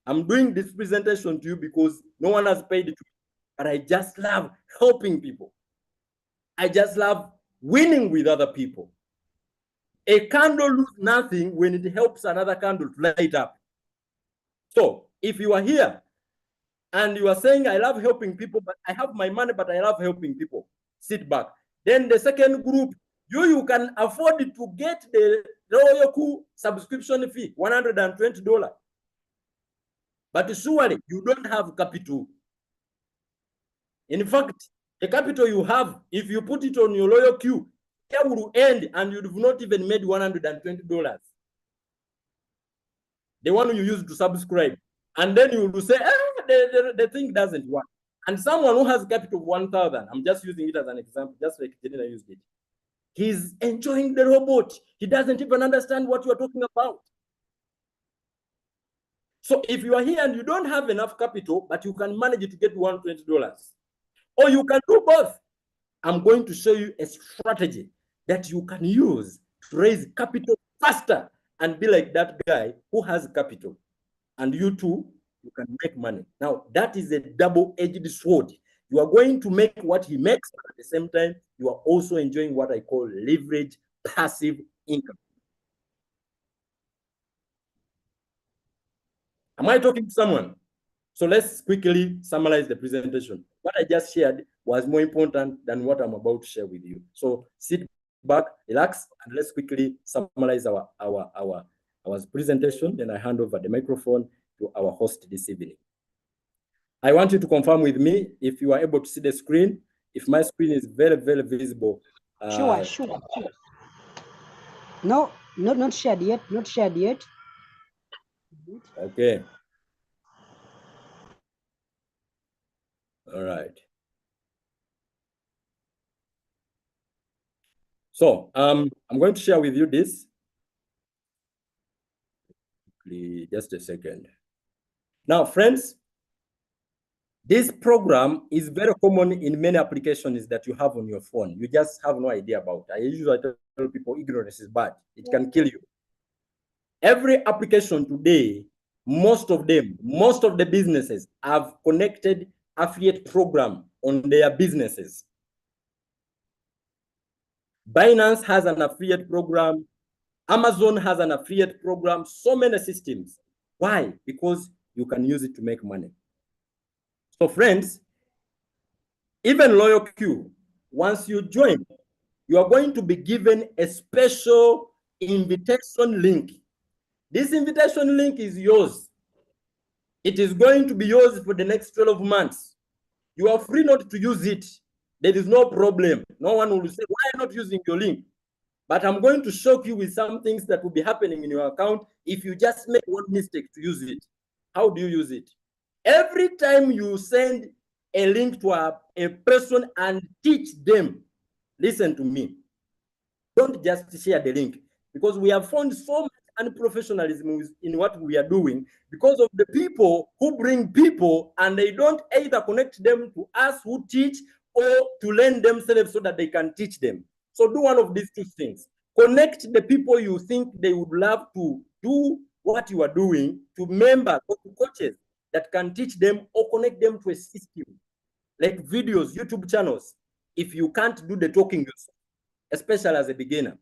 I'm doing this presentation to you because no one has paid it to me, but I just love helping people. I just love winning with other people. A candle loses nothing when it helps another candle to light up. So if you are here and you are saying, I love helping people, but I have my money, but I love helping people, sit back. Then the second group, you can afford to get the Roku subscription fee, $120. But surely you don't have capital. In fact, the capital you have, if you put it on your loyal queue, it will end and you've not even made $120. The one you use to subscribe. And then you will say, the thing doesn't work. And someone who has capital of 1,000, I'm just using it as an example, just like Janina used it. He's enjoying the robot. He doesn't even understand what you're talking about. So if you are here and you don't have enough capital, but you can manage to get $120, or you can do both, I'm going to show you a strategy that you can use to raise capital faster and be like that guy who has capital. And you too, you can make money. Now, that is a double-edged sword. You are going to make what he makes, but at the same time, you are also enjoying what I call leverage passive income. Am I talking to someone? So let's quickly summarize the presentation. What I just shared was more important than what I'm about to share with you. So sit back, relax, and let's quickly summarize our presentation. Then I hand over the microphone to our host this evening. I want you to confirm with me if you are able to see the screen. If my screen is very, very visible. Sure. No, not shared yet. Not shared yet. Okay. All right. So I'm going to share with you this. Just a second. Now, friends, this program is very common in many applications that you have on your phone. You just have no idea about. I usually tell people ignorance is bad. It can kill you. Every application today, most of the businesses have connected affiliate program on their businesses. Binance has an affiliate program. Amazon has an affiliate program. So many systems. Why? Because you can use it to make money. So friends, even LoyalQ, once you join, you are going to be given a special invitation link. This invitation link is yours. It is going to be yours for the next 12 months. You are free not to use it. There is no problem. No one will say, why not using your link? But I'm going to shock you with some things that will be happening in your account if you just make one mistake to use it. How do you use it? Every time you send a link to a person and teach them, listen to me. Don't just share the link, because we have found so much unprofessionalism in what we are doing because of the people who bring people and they don't either connect them to us who teach or to learn themselves so that they can teach them. So do one of these two things. Connect the people you think they would love to do what you are doing to members or to coaches that can teach them, or connect them to a system like videos, YouTube channels, if you can't do the talking yourself, especially as a beginner.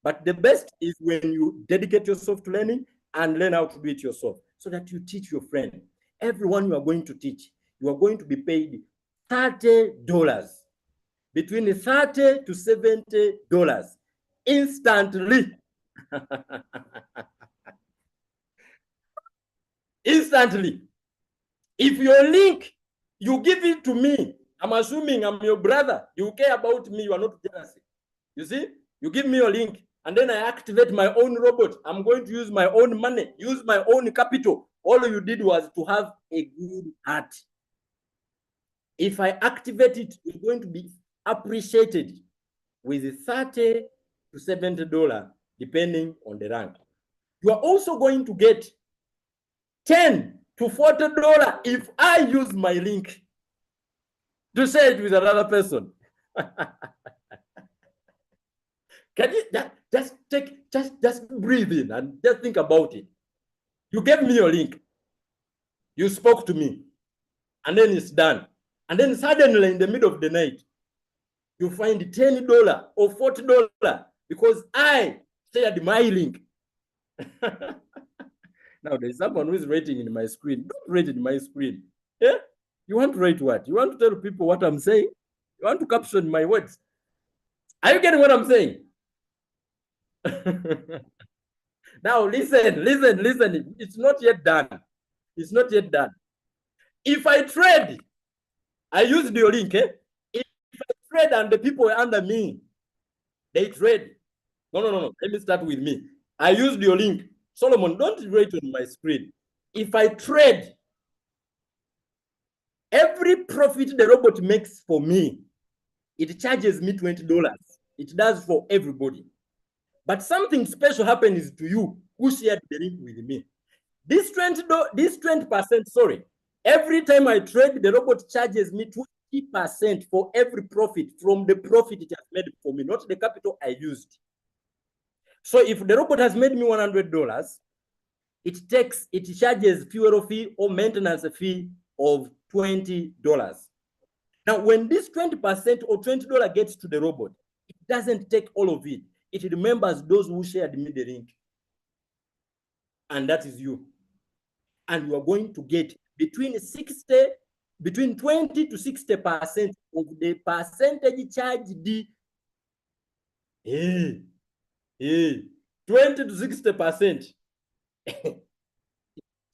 But the best is when you dedicate yourself to learning and learn how to do it yourself, so that you teach your friend. Everyone you are going to teach, you are going to be paid $30, between $30 to $70 instantly. Instantly. If your link, you give it to me, I'm assuming I'm your brother, you care about me, you are not jealous. You see, you give me your link, and then I activate my own robot. I'm going to use my own money, use my own capital. All you did was to have a good heart. If I activate it, it's going to be appreciated with $30 to $70, depending on the rank. You are also going to get $10 to $40 if I use my link to share it with another person. Can you just breathe in and just think about it? You gave me your link, you spoke to me, and then it's done. And then suddenly in the middle of the night, you find $10 or $40 because I shared my link. Now there's someone who is writing in my screen. Don't write in my screen. Yeah? You want to write what? You want to tell people what I'm saying? You want to caption my words? Are you getting what I'm saying? Now listen. It's not yet done. It's not yet done. If I trade, I used your link. If I trade and the people under me, they trade. No. Let me start with me. I used your link. Solomon, don't write on my screen. If I trade, every profit the robot makes for me, it charges me $20. It does for everybody. But something special happens to you who shared the link with me. This 20%, sorry, every time I trade, the robot charges me 20% for every profit from the profit it has made for me, not the capital I used. So if the robot has made me $100, it charges fuel fee or maintenance fee of $20. Now, when this 20% or $20 gets to the robot, it doesn't take all of it. It remembers those who shared me the link. And that is you. And you are going to get between 20 to 60% of the percentage charged. 20 to 60%.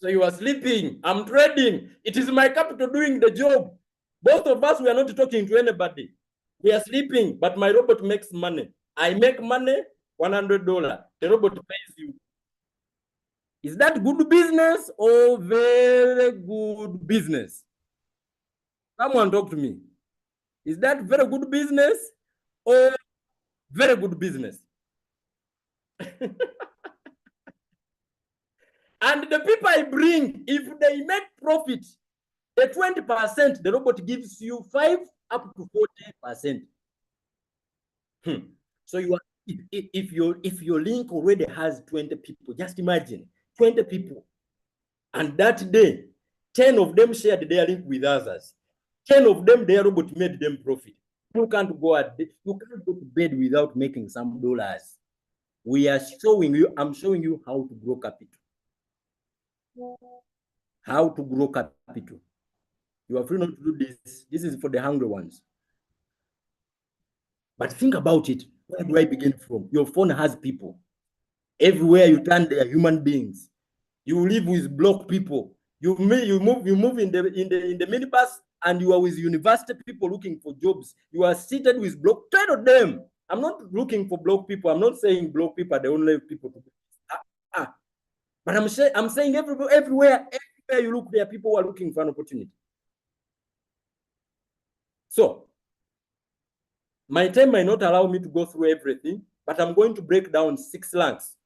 So you are sleeping. I'm trading. It is my capital doing the job. Both of us, we are not talking to anybody. We are sleeping, but my robot makes money. I make money, $100. The robot pays you. Is that good business or very good business? Someone talk to me. Is that very good business or Very good business. And the people I bring, if they make profit, the 20%, the robot gives you 5 up to 40%. So you are, if your link already has 20 people, just imagine 20 people, and that day 10 of them shared their link with others. 10 of them, their robot made them profit. You can't go to bed without making some dollars. We are showing you, I'm showing you how to grow capital. How to grow capital. You are free not to do this. This is for the hungry ones. But think about it. Where do I begin from? Your phone has people. Everywhere you turn, they are human beings. You live with block people. You move in the minibus, and you are with university people looking for jobs. You are seated with block. 10 of them. I'm not looking for block people. I'm not saying block people are the only people to. But I'm saying everywhere you look, there are people who are looking for an opportunity. So my time might not allow me to go through everything, but I'm going to break down 6 ranks.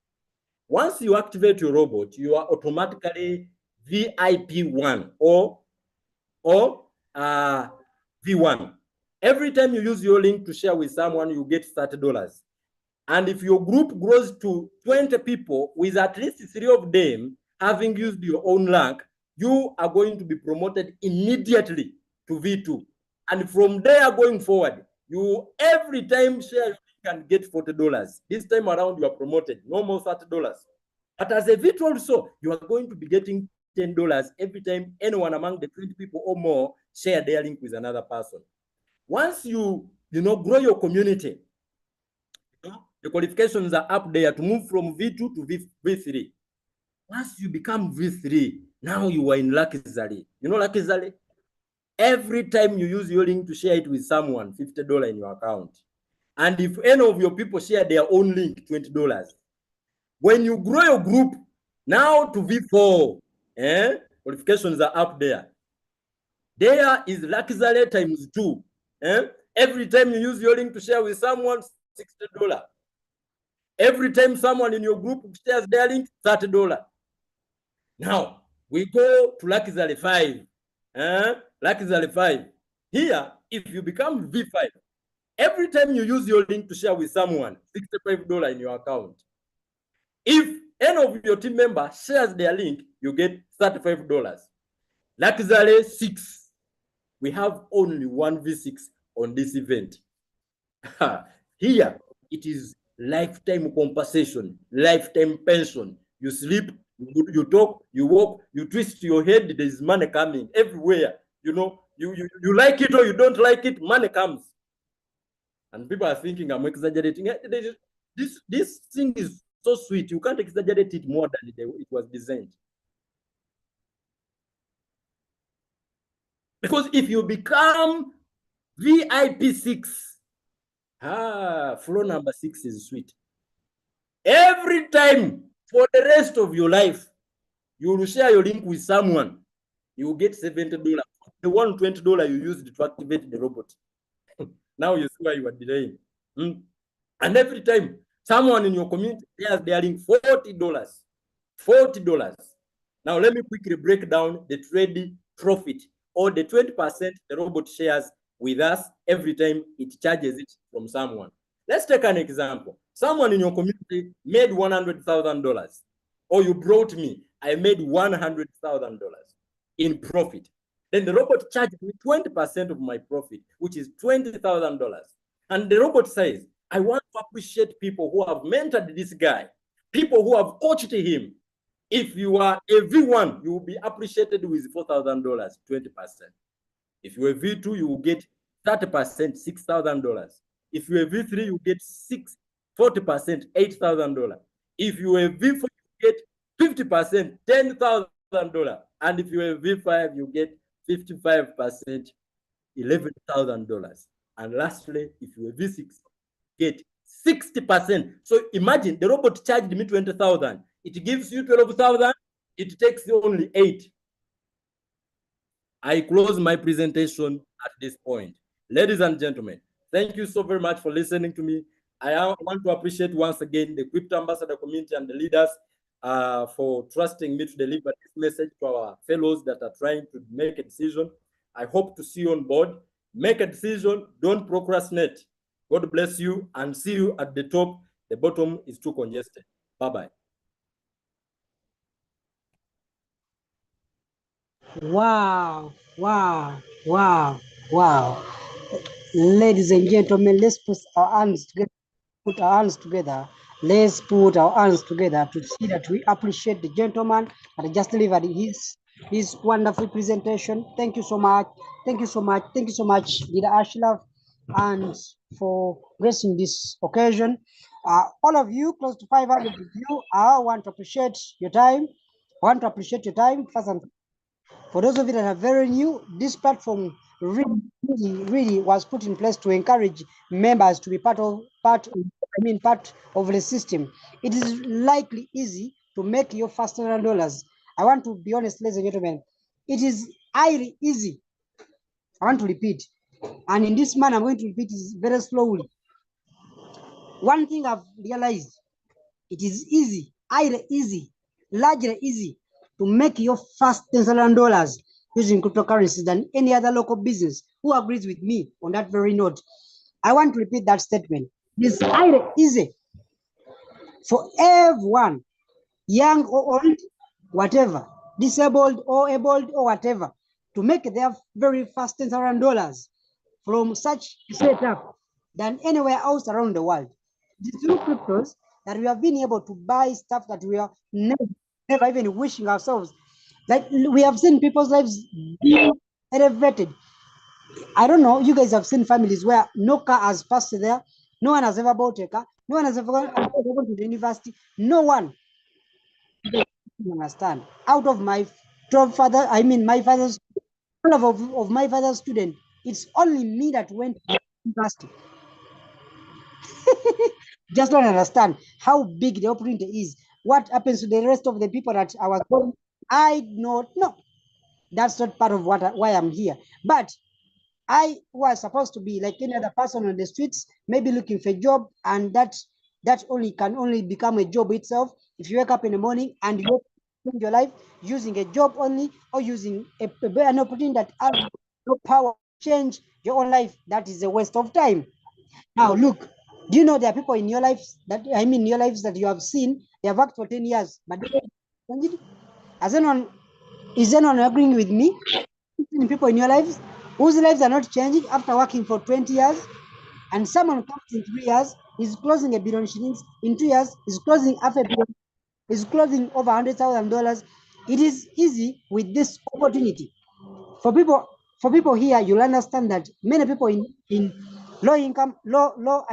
Once you activate your robot, you are automatically VIP1 or V1. Every time you use your link to share with someone, you get $30. And if your group grows to 20 people, with at least 3 of them having used your own rank, you are going to be promoted immediately to V2. And from there going forward, you every time share you can get $40. This time around, you are promoted, no more $30. But as a V2 also, you are going to be getting $10 every time anyone among the 20 people or more share their link with another person. Once you grow your community, the qualifications are up there to move from V2 to V3. Once you become V3, now you are in luxury. You know luxury? Every time you use your link to share it with someone, $50 in your account. And if any of your people share their own link, $20. When you grow your group, now to V4, qualifications are up there. There is luxury times 2. Every time you use your link to share with someone, $60. Every time someone in your group shares their link, $30. Now, we go to luxury 5. Luxury 5. Here, if you become V5, every time you use your link to share with someone, $65 in your account. If any of your team members shares their link, you get $35. Luxury 6. We have only one V6 on this event. Here, it is lifetime compensation, lifetime pension. You sleep, you talk, you walk, you twist your head, there is money coming everywhere. You like it or you don't like it, money comes. And people are thinking I'm exaggerating. This thing is so sweet. You can't exaggerate it more than it was designed. Because if you become VIP 6, floor number 6 is sweet. Every time for the rest of your life, you will share your link with someone, you will get $70. The $120 you used to activate the robot. Now you see why you are delaying. And every time someone in your community shares their link, $40. $40. Now let me quickly break down the trade profit, or the 20% the robot shares with us every time it charges it from someone. Let's take an example. Someone in your community made $100,000, or you brought me, I made $100,000 in profit. Then the robot charged me 20% of my profit, which is $20,000. And the robot says, I want to appreciate people who have mentored this guy, people who have coached him. If you are a V1, you will be appreciated with $4,000, 20%. If you're a V2, you will get 30%, $6,000. If you're a V3, you get 40%, $8,000. If you're a V4, you get 50%, $10,000. And if you're a V5, you get 55%, $11,000. And lastly, if you're a V6, get 60%. So imagine the robot charged me 20,000. It gives you 12,000. It takes you only 8. I close my presentation at this point. Ladies and gentlemen, thank you so very much for listening to me. I want to appreciate once again the Crypto Ambassador community and the leaders for trusting me to deliver this message to our fellows that are trying to make a decision. I hope to see you on board. Make a decision. Don't procrastinate. God bless you and see you at the top. The bottom is too congested. Bye-bye. Wow, wow, wow, wow. Ladies and gentlemen, let's put our hands together. Put our hands together. Let's put our hands together to see that we appreciate the gentleman that just delivered his wonderful presentation. Thank you so much. Thank you so much. Thank you so much, Leader Ashlaf, and for gracing this occasion. All of you, close to 500 of you, I want to appreciate your time. I want to appreciate your time first and for those of you that are very new, this platform really was put in place to encourage members to be part of the system. It is likely easy to make your first $100. I want to be honest, ladies and gentlemen. It is highly easy. I want to repeat, and in this manner, I'm going to repeat it very slowly. One thing I've realized: it is easy, highly easy, largely easy to make your first $10,000 using cryptocurrency than any other local business. Who agrees with me on that very note? I want to repeat that statement. It is highly easy for everyone, young or old, whatever, disabled or able or whatever, to make their very first $10,000 from such setup than anywhere else around the world. It is through cryptos that we have been able to buy stuff that we are never even wishing ourselves. Like we have seen people's lives being elevated. I don't know, you guys have seen families where no car has passed there, no one has ever bought a car, no one has ever gone to the university, no one. You understand? Out of my my father's, all of my father's student, it's only me that went to university. Just don't understand how big the opportunity is. What happens to the rest of the people that I was born? I don't know. That's not part of why I'm here. But I was supposed to be like any other person on the streets, maybe looking for a job, and that can only become a job itself if you wake up in the morning and you spend your life using a job only or using an opportunity that has no power to change your own life. That is a waste of time. Now look, do you know there are people in your lives that you have seen, they have worked for 10 years, but they don't change it? Is anyone agreeing with me? People in your lives whose lives are not changing after working for 20 years, and someone comes in 3 years, is closing $1 billion shillings, in 2 years, is closing $500 million, is closing over $100,000. It is easy with this opportunity. For people here, you'll understand that many people in low income, low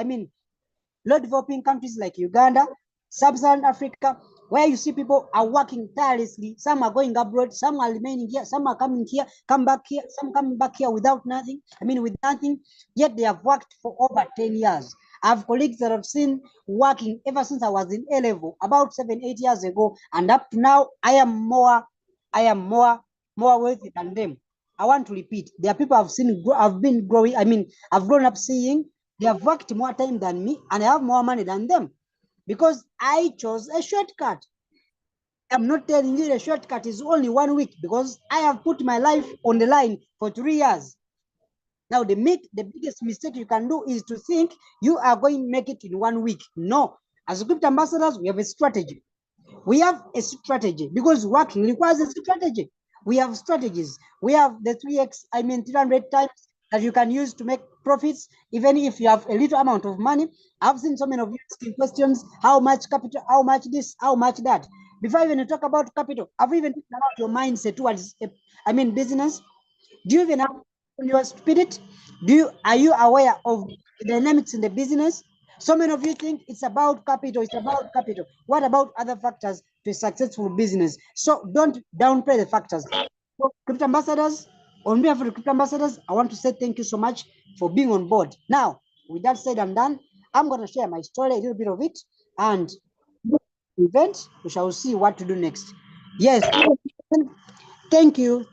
developing countries like Uganda, Sub-Saharan Africa, where you see people are working tirelessly. Some are going abroad, some are remaining here, some are coming here, come back here, some coming back here without nothing. With nothing, yet they have worked for over 10 years. I have colleagues that I've seen working ever since I was in A level, about 7, 8 years ago, and up to now, I am more wealthy than them. I want to repeat, there are people I've grown up seeing. They have worked more time than me and I have more money than them because I chose a shortcut. I'm not telling you the shortcut is only 1 week because I have put my life on the line for 3 years. Now, the biggest mistake you can do is to think you are going to make it in 1 week. No. As crypto ambassadors, we have a strategy. We have a strategy because working requires a strategy. We have strategies. We have the 300 times that you can use to make profits, even if you have a little amount of money. I've seen so many of you asking questions: how much capital, how much this, how much that. Before even talk about capital, I've even talked about your mindset towards business. Do you even have on your spirit? Are you aware of the dynamics in the business? So many of you think it's about capital, it's about capital. What about other factors to a successful business? So don't downplay the factors. So, crypto ambassadors, on behalf of the crypto ambassadors, I want to say thank you so much for being on board. Now, with that said and done, I'm going to share my story, a little bit of it, and event, we shall see what to do next. Yes. Thank you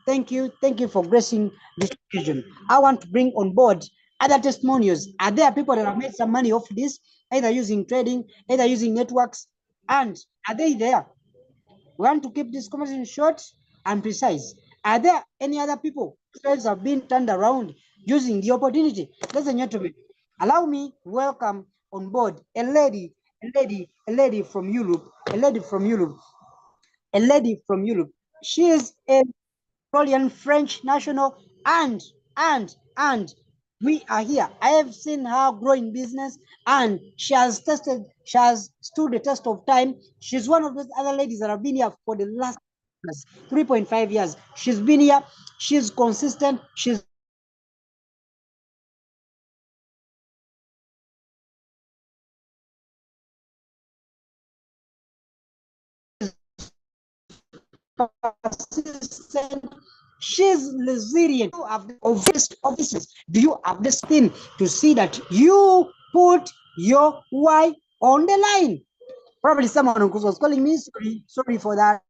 for gracing this occasion. I want to bring on board other testimonials. Are there people that have made some money off this? either using trading, either using networks. And are they there? We want to keep this conversation short and precise. Are there any other people whose lives have been turned around using the opportunity? Ladies and gentlemen, allow me to welcome on board a lady from Europe, a lady from Europe, a lady from Europe. She is a Italian French national, and we are here. I have seen her grow in business, and she has stood the test of time. She's one of those other ladies that have been here for the last 3.5 years. She's been here, she's consistent, she's persistent, she's resilient. You have of business. Do you have this thing to see that you put your why on the line? Probably someone was calling me. Sorry for that.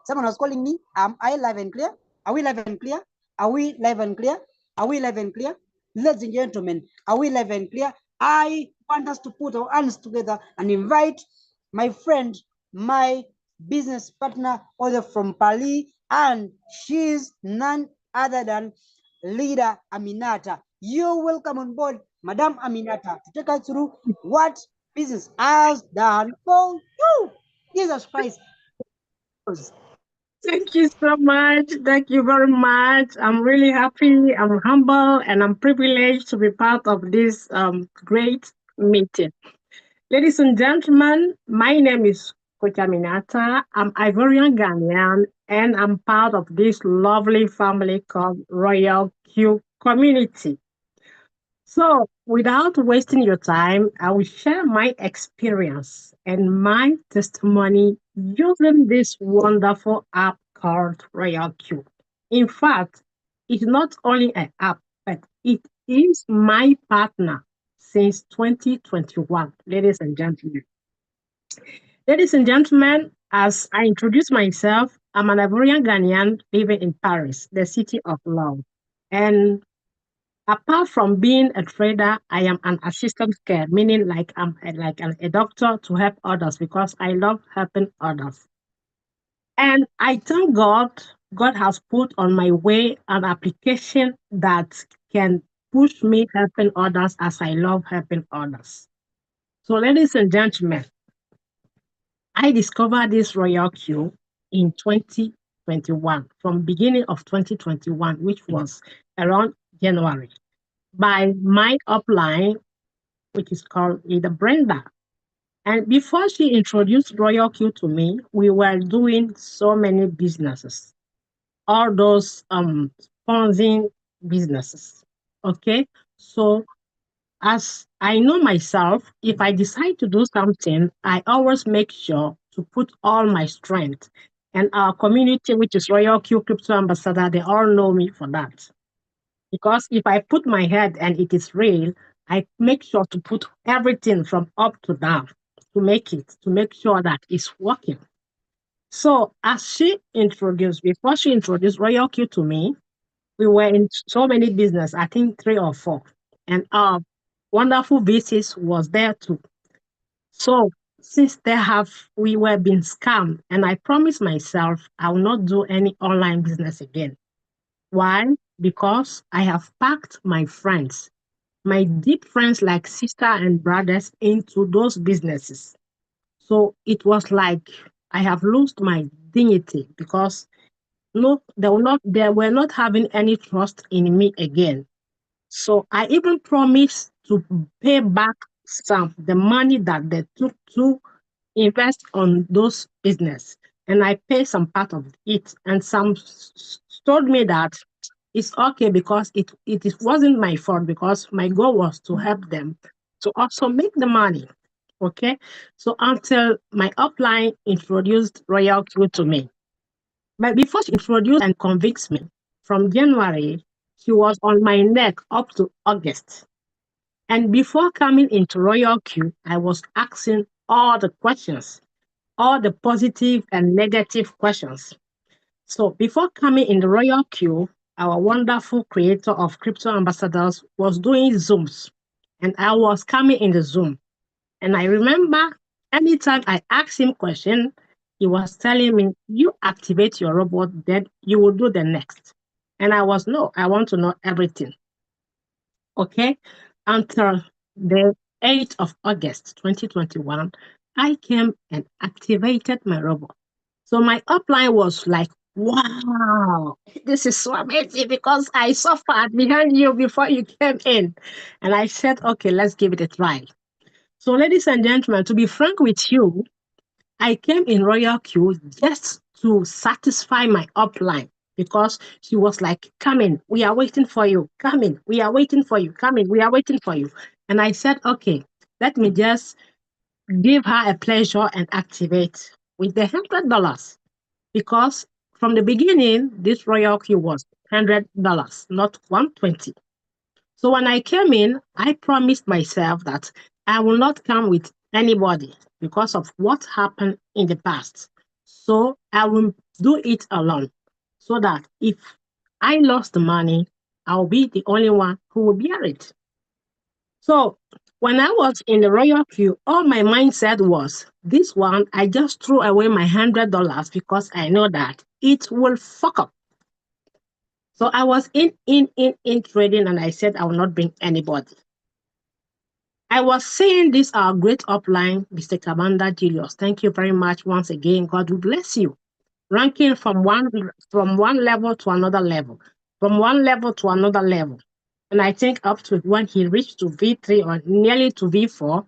Someone was calling me. Am I live and clear? Are we live and clear? Are we live and clear? Are we live and clear? Ladies and gentlemen, are we live and clear? I want us to put our hands together and invite my friend, my business partner, order from Pali, and she's none other than leader Aminata. You're welcome on board, Madam Aminata, to take us through what business has done for you. Jesus Christ. Thank you so much. Thank you very much. I'm really happy. I'm humble and I'm privileged to be part of this great meeting. Ladies and gentlemen, my name is Coach Aminata. I'm Ivorian Ghanaian and I'm part of this lovely family called Royal Q Community. So, without wasting your time, I will share my experience and my testimony using this wonderful app called Royal Q. In fact, it's not only an app, but it is my partner since 2021, ladies and gentlemen. Ladies and gentlemen, as I introduce myself, I'm an Ivorian Ghanaian living in Paris, the city of love. And apart from being a trader, I am an assistant care, meaning like a doctor to help others because I love helping others. And I thank God, God has put on my way an application that can push me helping others as I love helping others. So, ladies and gentlemen, I discovered this Royal Q in 2021, from beginning of 2021, which was around January, by my upline, which is called Ada Brenda. And before she introduced Royal Q to me, we were doing so many businesses, all those sponsoring businesses. Okay. So as I know myself, if I decide to do something, I always make sure to put all my strength. And our community, which is Royal Q Crypto Ambassador, they all know me for that. Because if I put my head and it is real, I make sure to put everything from up to down to make sure that it's working. So as before she introduced Royal Q to me, we were in so many business, I think three or four. And our wonderful VCs was there too. So since we were being scammed, and I promised myself I will not do any online business again. Why? Because I have packed my friends, my deep friends like sister and brothers into those businesses. So it was like I have lost my dignity because no, they were not having any trust in me again. So I even promised to pay back some the money that they took to invest on those business, and I pay some part of it. And some told me that it's okay because wasn't my fault because my goal was to help them to also make the money. Okay. So until my upline introduced Royal Q to me. But before she introduced and convinced me, from January, she was on my neck up to August. And before coming into Royal Q, I was asking all the questions, all the positive and negative questions. So before coming in the Royal Queue, our wonderful creator of Crypto Ambassadors was doing Zooms, and I was coming in the Zoom. And I remember anytime I asked him question, he was telling me, you activate your robot, then you will do the next. And I was, no, I want to know everything. Okay. Until the 8th of August, 2021, I came and activated my robot. So my upline was like, wow, this is so amazing because I suffered behind you before you came in. And I said, okay, let's give it a try. So, ladies and gentlemen, to be frank with you, I came in Royal Queue just to satisfy my upline because she was like, come in, we are waiting for you. Come in, we are waiting for you. Come in, we are waiting for you. And I said, okay, let me just give her a pleasure and activate with the $100 because from the beginning, this Royal Queue was $100, not 120. So when I came in, I promised myself that I will not come with anybody because of what happened in the past. So I will do it alone so that if I lost the money, I'll be the only one who will bear it. So when I was in the Royal Queue, all my mindset was this one, I just threw away my $100 because I know that it will fuck up. So I was in trading and I said I will not bring anybody. I was saying this our great upline, Mr. Kabanda Julius. Thank you very much once again. God will bless you. Ranking from one level to another level, from one level to another level. And I think up to when he reached to V3 or nearly to V4,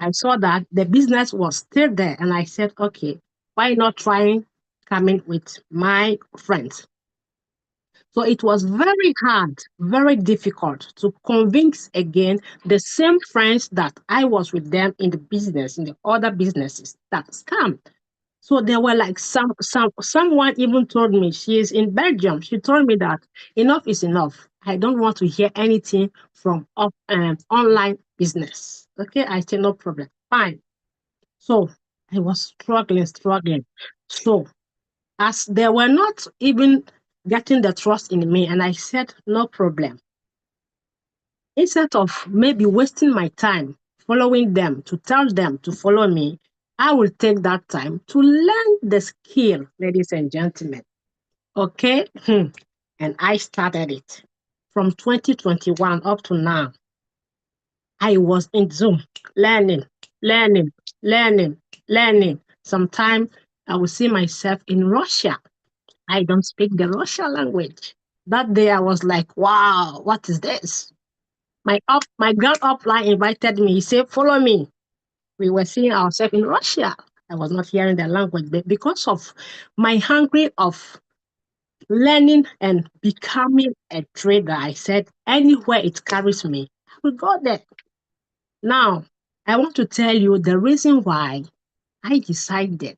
I saw that the business was still there. And I said, okay, why not trying coming with my friends? So it was very hard, very difficult to convince again the same friends that I was with them in the business, in the other businesses that scam. So there were like someone even told me she is in Belgium. She told me that enough is enough. I don't want to hear anything from online business. Okay, I said no problem, fine. So I was struggling. So as they were not even getting the trust in me, and I said, no problem. Instead of maybe wasting my time following them to tell them to follow me, I will take that time to learn the skill, ladies and gentlemen. Okay? And I started it from 2021 up to now. I was in Zoom, learning, learning, learning, learning. Sometimes I will see myself in Russia. I don't speak the Russian language. That day I was like, wow, what is this? My grand upline invited me. He said, follow me. We were seeing ourselves in Russia. I was not hearing the language, but because of my hungry of learning and becoming a trader, I said, anywhere it carries me, I will go there. Now, I want to tell you the reason why I decided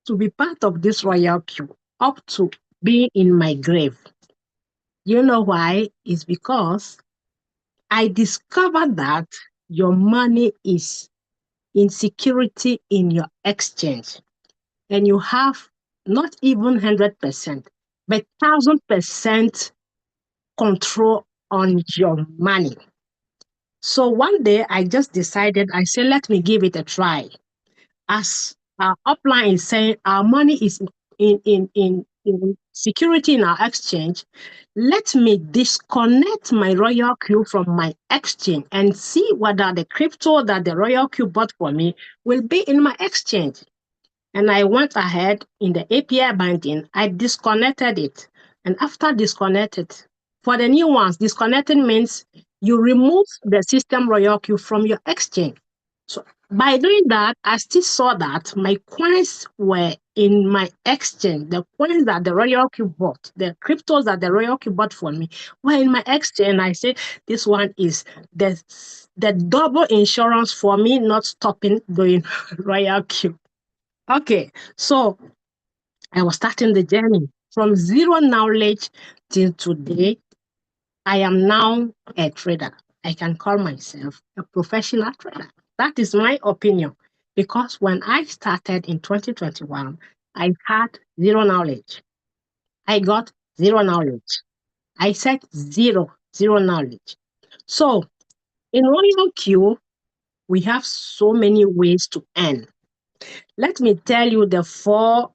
to be part of this royal queue up to being in my grave. You know why? It's because I discovered that your money is in security in your exchange, and you have not even 100%, but 1000% control on your money. So one day I just decided, I said, let me give it a try. As our upline is saying, our money is in security in our exchange. Let me disconnect my Royal Q from my exchange and see whether the crypto that the Royal Q bought for me will be in my exchange. And I went ahead in the API binding, I disconnected it. And after disconnected, for the new ones, disconnecting means you remove the system Royal Q from your exchange. So by doing that, I still saw that my coins were in my exchange. The coins that the Royal Q bought, the cryptos that the Royal Q bought for me were in my exchange. I say this one is the double insurance for me not stopping doing Royal Q. Okay, so I was starting the journey from zero knowledge till today. I am now a trader. I can call myself a professional trader. That is my opinion. Because when I started in 2021, I had zero knowledge. I got zero knowledge. I said zero knowledge. So in Royal Q, we have so many ways to earn. Let me tell you the four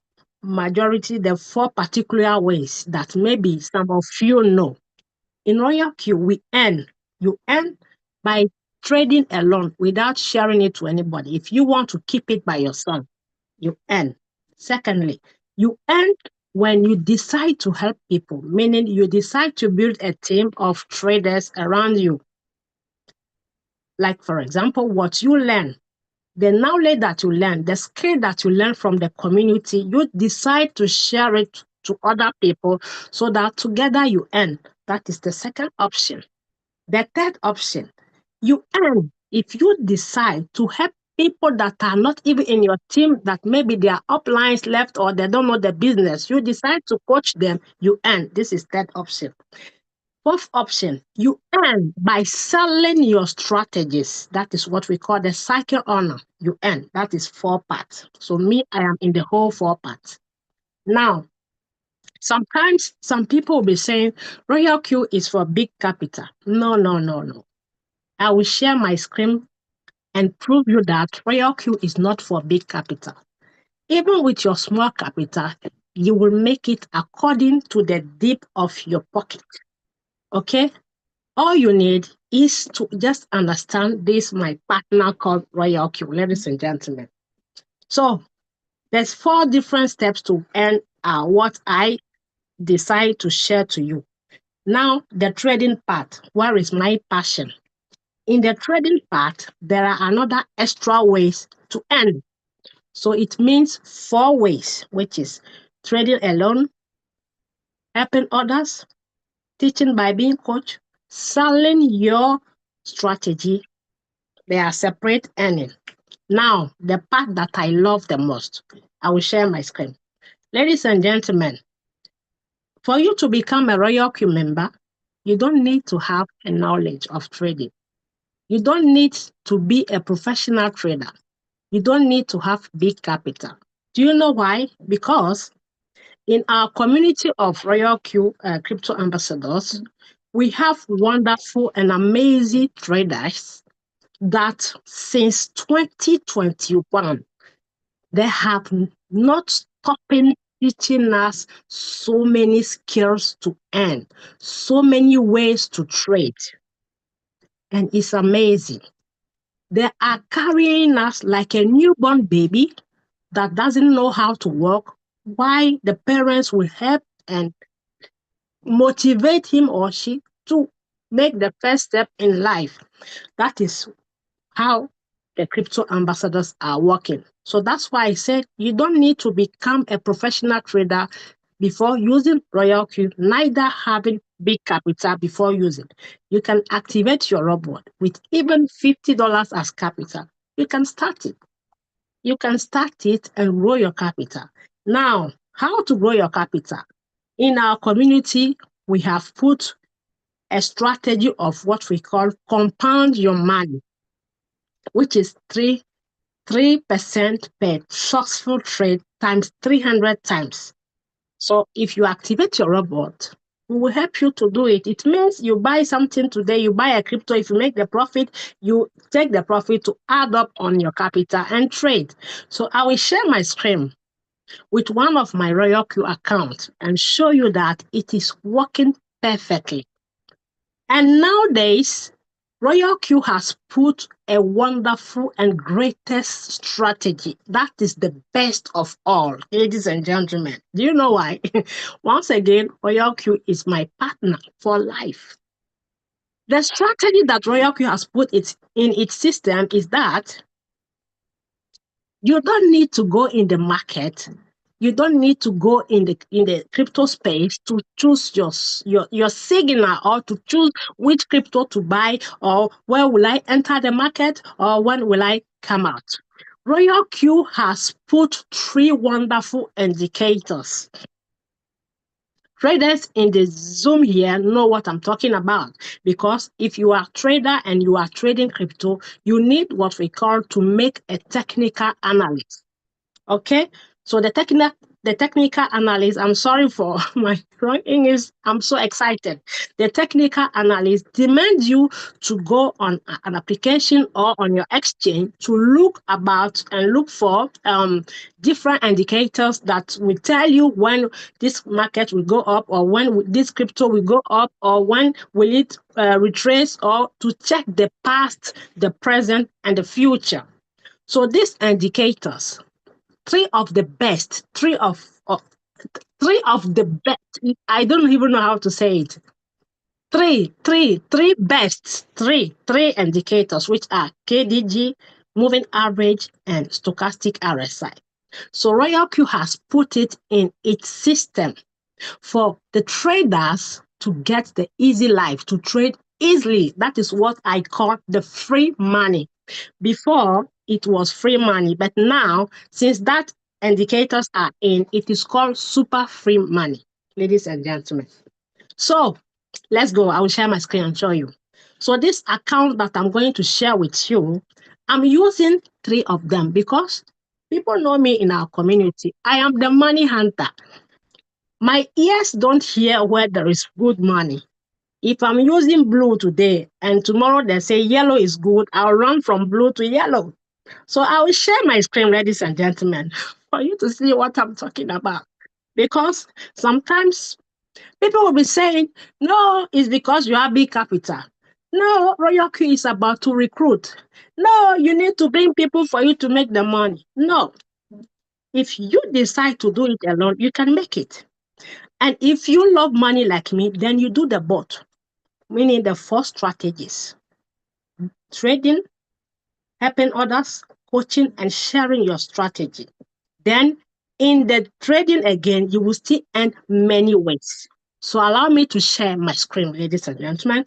particular ways that maybe some of you know. In Royal Q, you earn by trading alone without sharing it to anybody. If you want to keep it by yourself, you earn. Secondly, you earn when you decide to help people, meaning you decide to build a team of traders around you. Like, for example, what you learn, the knowledge that you learn, the skill that you learn from the community, you decide to share it to other people so that together you earn. That is the second option. The third option, you earn if you decide to help people that are not even in your team, that maybe they are uplines left or they don't know the business. You decide to coach them, you earn. This is third option. Fourth option, you earn by selling your strategies. That is what we call the cycle owner. You earn. That is 4 parts. So me, I am in the whole 4 parts. Now, sometimes some people will be saying Royal Q is for big capital. No, no, no, no. I will share my screen and prove you that Royal Q is not for big capital. Even with your small capital, you will make it according to the dip of your pocket. Okay? All you need is to just understand this, my partner called Royal Q, ladies and gentlemen. So there's 4 different steps to earn what I decide to share to you. Now, the trading part, where is my passion? In the trading part, there are another extra ways to earn. So it means 4 ways, which is trading alone, helping others, teaching by being coached, selling your strategy. They are separate earning. Now, the part that I love the most, I will share my screen. Ladies and gentlemen, for you to become a Royal Q member, you don't need to have a knowledge of trading. You don't need to be a professional trader. You don't need to have big capital. Do you know why? Because in our community of Royal Q crypto ambassadors, we have wonderful and amazing traders that since 2021, they have not stopping teaching us so many skills to earn, so many ways to trade. And it's amazing. They are carrying us like a newborn baby that doesn't know how to walk, why the parents will help and motivate him or she to make the first step in life. That is how the crypto ambassadors are working. So that's why I said you don't need to become a professional trader before using Royal Q, neither having big capital before using. You can activate your robot with even $50 as capital. You can start it. You can start it and grow your capital. Now, how to grow your capital? In our community, we have put a strategy of what we call compound your money, which is 3% per successful trade times 300 times. So if you activate your robot, we will help you to do it. It means you buy something today, you buy a crypto, if you make the profit, you take the profit to add up on your capital and trade. So I will share my screen with one of my Royal Q accounts and show you that it is working perfectly. And nowadays, Royal Q has put a wonderful and greatest strategy. That is the best of all, ladies and gentlemen. Do you know why? Once again, Royal Q is my partner for life. The strategy that Royal Q has put in its system is that you don't need to go in the market. You don't need to go in the crypto space to choose your signal or to choose which crypto to buy or where will I enter the market or when will I come out. Royal Q has put 3 wonderful indicators. Traders in the Zoom here know what I'm talking about, because if you are a trader and you are trading crypto, you need what we call to make a technical analysis. Okay, so the the technical analyst, I'm sorry for my wrong English, I'm so excited. The technical analyst demands you to go on an application or on your exchange to look about and look for different indicators that will tell you when this market will go up, or when this crypto will go up, or when will it retrace, or to check the past, the present, and the future. So these indicators, three of the best, three of the best. I don't even know how to say it. Three best, three indicators, which are KDG, moving average, and stochastic RSI. So Royal Q has put it in its system for the traders to get the easy life, to trade easily. That is what I call the free money. Before, it was free money, but now, since that indicators are in, it is called super free money, ladies and gentlemen. So let's go. I will share my screen and show you. So this account that I'm going to share with you, I'm using three of them because people know me in our community. I am the money hunter. My ears don't hear where there is good money. If I'm using blue today and tomorrow they say yellow is good, I'll run from blue to yellow. So I will share my screen, ladies and gentlemen, for you to see what I'm talking about. Because sometimes people will be saying, no, it's because you have big capital. No, Royal Q is about to recruit. No, you need to bring people for you to make the money. No, if you decide to do it alone, you can make it. And if you love money like me, then you do the both, meaning the four strategies: trading, helping others, coaching, and sharing your strategy. Then in the trading again, you will still earn many ways. So allow me to share my screen, ladies and gentlemen.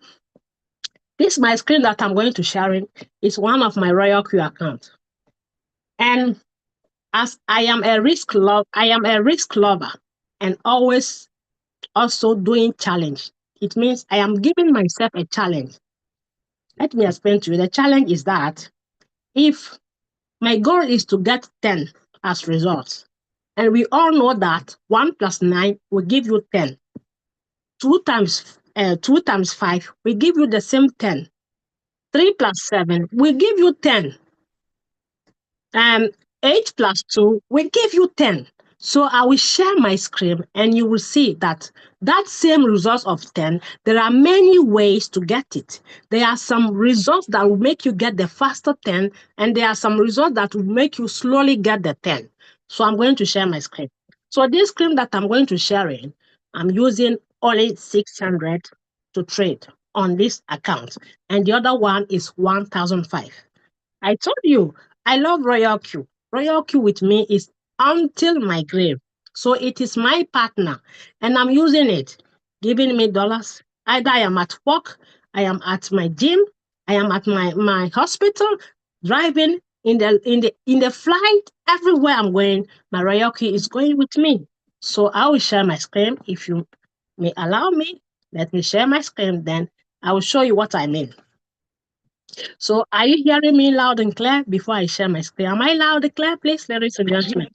This my screen that I'm going to share in is one of my Royal Q accounts. And as I am a risk lover and always also doing challenge. It means I am giving myself a challenge. Let me explain to you. The challenge is that if my goal is to get 10 as results, and we all know that 1 plus 9 will give you 10. 2 times 5 will give you the same 10. 3 plus 7 will give you 10. 8 plus 2 will give you 10. So I will share my screen and you will see that same result of 10, there are many ways to get it. There are some results that will make you get the faster 10, and there are some results that will make you slowly get the 10. So I'm going to share my screen. So this screen that I'm going to share in, I'm using only 600 to trade on this account, and the other one is 1,005. I told you, I love Royal Q. Royal Q with me is until my grave. So it is my partner, and I'm using it, giving me dollars. Either I am at work, I am at my gym, I am at my hospital, driving in the flight, everywhere I'm going, my Royal Q is going with me. So I will share my screen. If you may allow me, let me share my screen, then I will show you what I mean. So are you hearing me loud and clear before I share my screen? Am I loud and clear, please, ladies and gentlemen?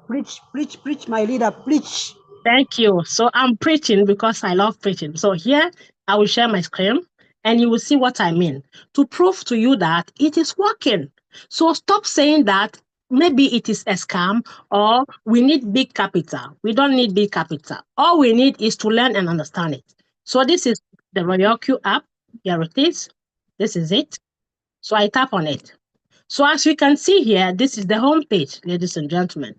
Preach, my leader, preach. Thank you. So I'm preaching because I love preaching. So here I will share my screen and you will see what I mean to prove to you that it is working. So stop saying that maybe it is a scam or we need big capital. We don't need big capital. All we need is to learn and understand it. So this is the Royal Q app. Here it is. This is it. So I tap on it. So as you can see here, this is the home page, ladies and gentlemen.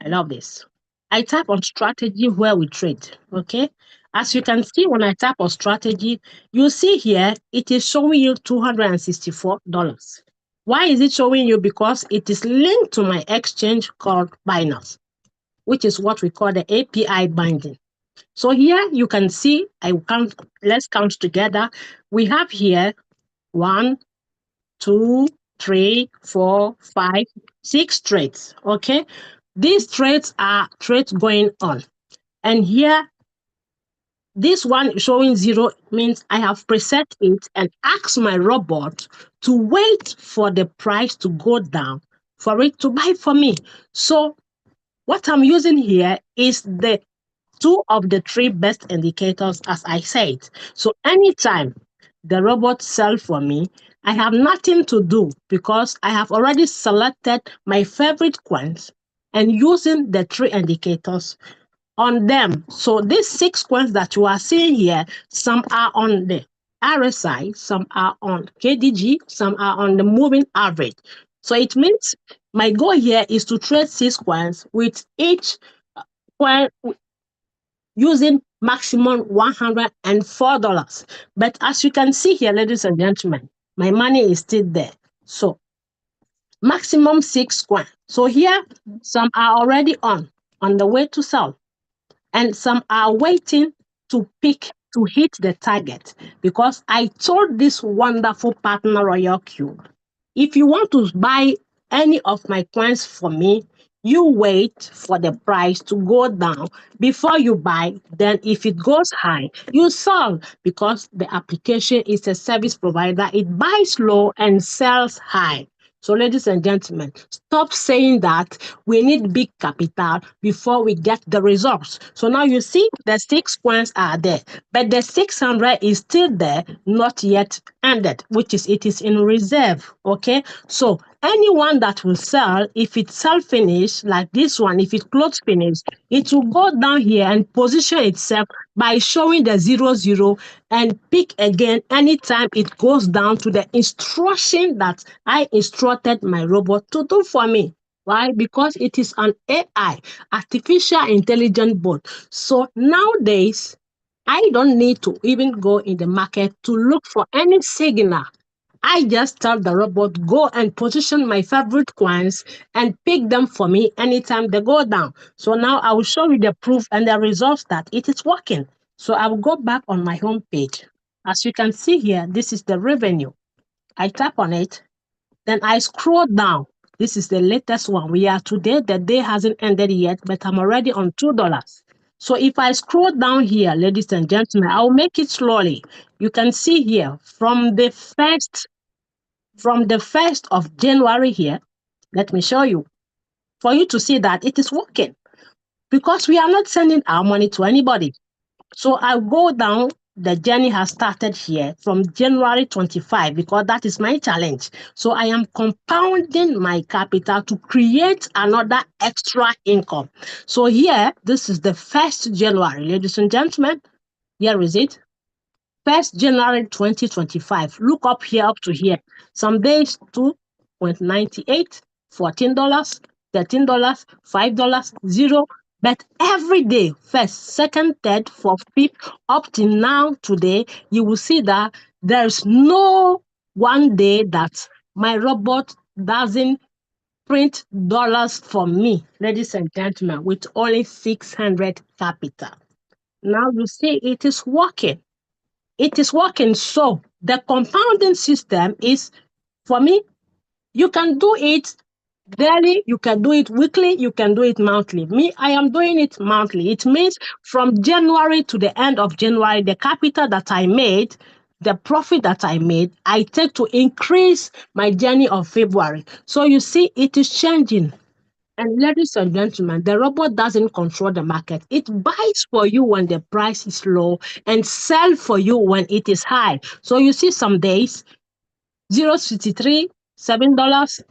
I love this. I tap on strategy where we trade, okay? As you can see, when I tap on strategy, you see here, it is showing you $264. Why is it showing you? Because it is linked to my exchange called Binance, which is what we call the API binding. So here you can see, let's count together. We have here 1, 2, 3, 4, 5, 6 trades. Okay, these trades are trades going on, and here this one showing 0 means I have preset it and asked my robot to wait for the price to go down for it to buy for me. So What I'm using here is the two of the three best indicators, as I said. So anytime the robot sells for me, I have nothing to do because I have already selected my favorite coins and using the three indicators on them. So these 6 coins that you are seeing here, some are on the RSI, some are on KDG, some are on the moving average. So it means my goal here is to trade 6 coins with each coin using maximum $104. But as you can see here, ladies and gentlemen, my money is still there. So maximum 6 coins. So here, some are already on the way to sell, and some are waiting to pick to hit the target because I told this wonderful partner Royal Q, if you want to buy any of my coins for me, you wait for the price to go down before you buy. Then, if it goes high, you sell because the application is a service provider. It buys low and sells high. So, ladies and gentlemen, stop saying that we need big capital before we get the results. So now you see the 6 coins are there, but the 600 is still there, not yet ended, which is it is in reserve. Okay, so anyone that will sell, if it sell finish like this one, if it close finish, it will go down here and position itself by showing the 00 and pick again anytime it goes down to the instruction that I instructed my robot to do for me. Why? Because it is an AI, artificial intelligent bot. So nowadays, I don't need to even go in the market to look for any signal. I just tell the robot, go and position my favorite coins and pick them for me anytime they go down. So now I will show you the proof and the results that it is working. So I will go back on my home page. As you can see here, this is the revenue. I tap on it, then I scroll down. This is the latest one. We are today, the day hasn't ended yet, but I'm already on $2. So if I scroll down here, ladies and gentlemen, I'll make it slowly. You can see here from the 1st of January here, let me show you, for you to see that it is working because we are not sending our money to anybody. So I go down. The journey has started here from January 25 because that is my challenge. So I am compounding my capital to create another extra income. So here, this is the 1st January, ladies and gentlemen. Here is it. 1st January 2025. Look up here, up to here. Some days 2.98, $14, $13, $5, 0. But every day, first, second, third, fourth, fifth, up to now, today, you will see that there's no one day that my robot doesn't print dollars for me, ladies and gentlemen, with only 600 capital. Now you see it is working. It is working. So the compounding system is, for me, you can do it daily, you can do it weekly, you can do it monthly. Me, I am doing it monthly. It means from January to the end of January, the capital that I made, the profit that I made, I take to increase my journey of February. So you see, it is changing. And ladies and gentlemen, the robot doesn't control the market. It buys for you when the price is low and sell for you when it is high. So you see some days, 0.63, $7,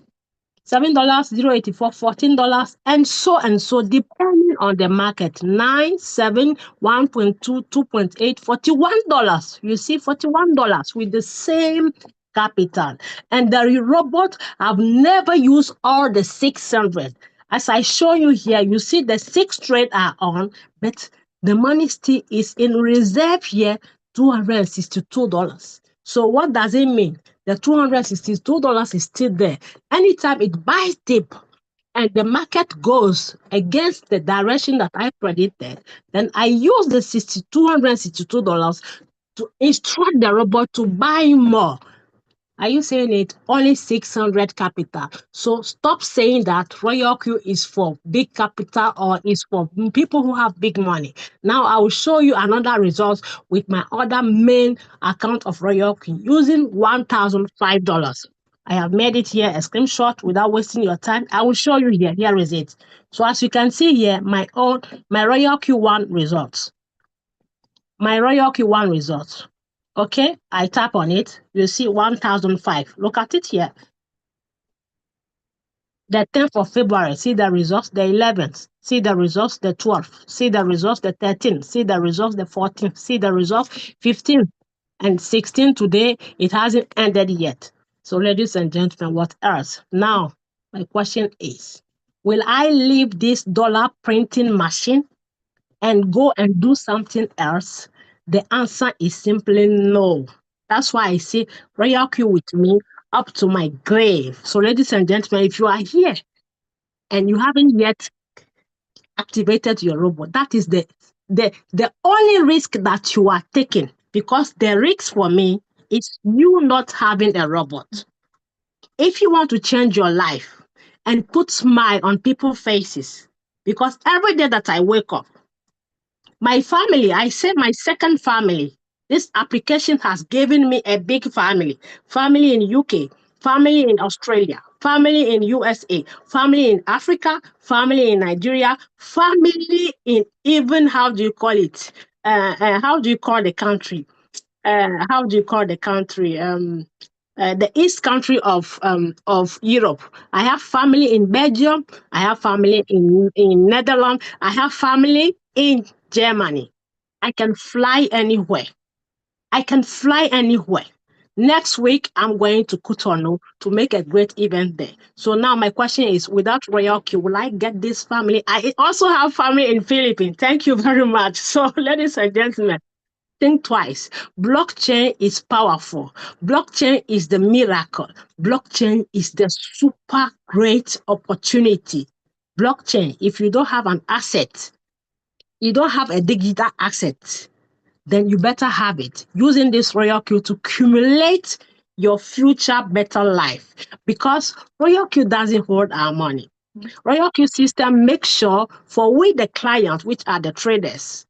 $7, 0.84, $14, and so, depending on the market. 9, 7, 1.2, 2.8, $41. You see, $41 with the same capital. And the robot have never used all the 600. As I show you here, you see the 6 trade are on, but the money still is in reserve here, $262. So what does it mean? The $262 is still there. Anytime it buys dip and the market goes against the direction that I predicted, then I use the $262 to instruct the robot to buy more. Are you saying it? Only 600 capital. So stop saying that Royal Q is for big capital or is for people who have big money. Now I will show you another result with my other main account of Royal Q using $1,005. I have made it here a screenshot without wasting your time. I will show you here. Here is it. So as you can see here, my Royal Q1 results. My Royal Q1 results. Okay, I tap on it. You see 1005. Look at it here. The 10th of February, see the results. The 11th, see the results. The 12th, see the results. The 13th, see the results. The 14th, see the results. 15th and 16th today, it hasn't ended yet. So ladies and gentlemen, what else? Now, my question is, will I leave this dollar printing machine and go and do something else? The answer is simply no. That's why I say Royal Q with me up to my grave. So ladies and gentlemen, if you are here and you haven't yet activated your robot, that is the only risk that you are taking, because the risk for me is you not having a robot. If you want to change your life and put smile on people's faces, because every day that I wake up, my family, I say my second family, this application has given me a big family. Family in UK, family in Australia, family in USA, family in Africa, family in Nigeria, family in even, how do you call it? How do you call the country? How do you call the country? The east country of Europe. I have family in Belgium. I have family in Netherlands. I have family in Germany. I can fly anywhere. I can fly anywhere. Next week, I'm going to Cotonou to make a great event there. So now my question is, without Royal Q, will I get this family? I also have family in Philippines. Thank you very much. So ladies and gentlemen, think twice. Blockchain is powerful. Blockchain is the miracle. Blockchain is the super great opportunity. Blockchain, if you don't have an asset, you don't have a digital asset, then you better have it. Using this Royal Q to accumulate your future better life. Because Royal Q doesn't hold our money. Royal Q system makes sure for we, the clients, which are the traders,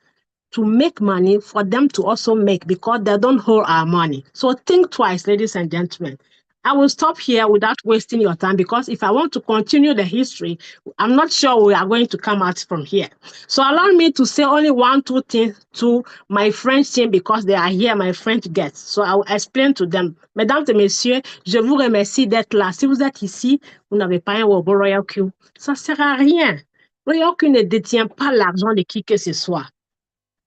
to make money, for them to also make, because they don't hold our money. So think twice, ladies and gentlemen. I will stop here without wasting your time, because if I want to continue the history, I'm not sure we are going to come out from here. So allow me to say only one, two things to my French team, because they are here, my French guests. So I will explain to them. Mesdames et messieurs, je vous remercie d'être là. Si vous êtes ici, vous n'avez pas un robot Royal Q. Ça ne sert à rien. Royal Q ne détient pas l'argent de qui que ce soit.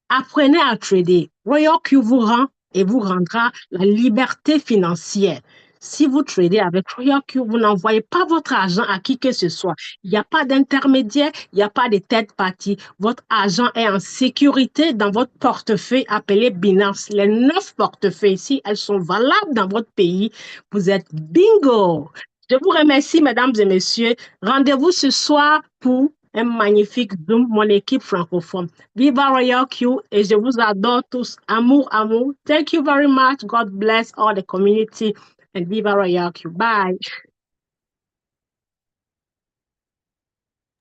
Apprenez à trader. Royal Q vous rend et vous rendra la liberté financière. Si vous tradez avec Royal Q, vous n'envoyez pas votre argent à qui que ce soit. Il n'y a pas d'intermédiaire, il n'y a pas de third party. Votre argent est en sécurité dans votre portefeuille appelé Binance. Les 9 portefeuilles ici, elles sont valables dans votre pays. Vous êtes bingo. Je vous remercie, mesdames et messieurs. Rendez-vous ce soir pour un magnifique Zoom, mon équipe francophone. Viva Royal Q, et je vous adore tous. Amour, amour. Thank you very much. God bless all the community, and Viva Royal Q. Bye.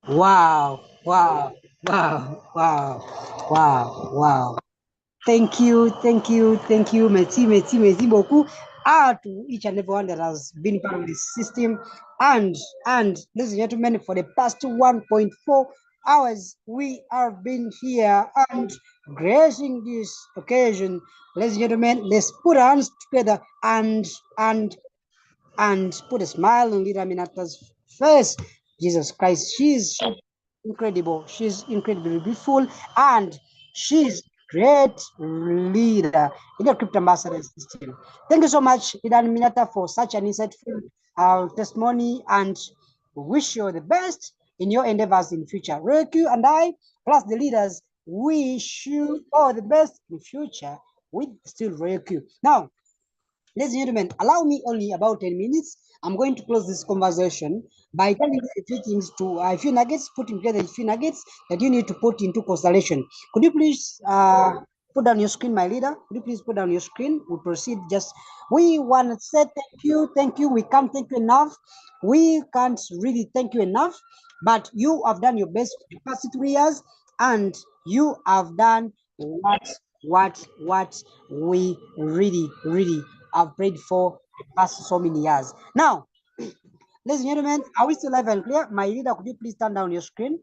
Wow, wow, wow, wow, wow, wow. Thank you, thank you, thank you. Merci beaucoup. To each and everyone that has been part of this system. And ladies and gentlemen, for the past 1.4 hours, we have been here and gracing this occasion. Ladies and gentlemen, let's put our hands together and put a smile on Leader Minata's face. Jesus Christ, she's incredible. She's incredibly beautiful, and she's great leader in the crypto ambassador system. Thank you so much, Leader Minata, for such an insightful testimony, and wish you the best in your endeavors in future. Reku and I, plus the leaders, wish you all the best in future with still Reku. Now, ladies and gentlemen, allow me only about 10 minutes. I'm going to close this conversation by telling you a few things, to a few nuggets, putting together a few nuggets that you need to put into consideration. Could you please put down your screen, my leader? Could you please put down your screen? We proceed. We want to say thank you. We can't thank you enough. We can't really thank you enough, but you have done your best for the past 3 years, and you have done what we really have prayed for past so many years. Now, ladies and gentlemen, are we still live and clear? My leader, could you please turn down your screen?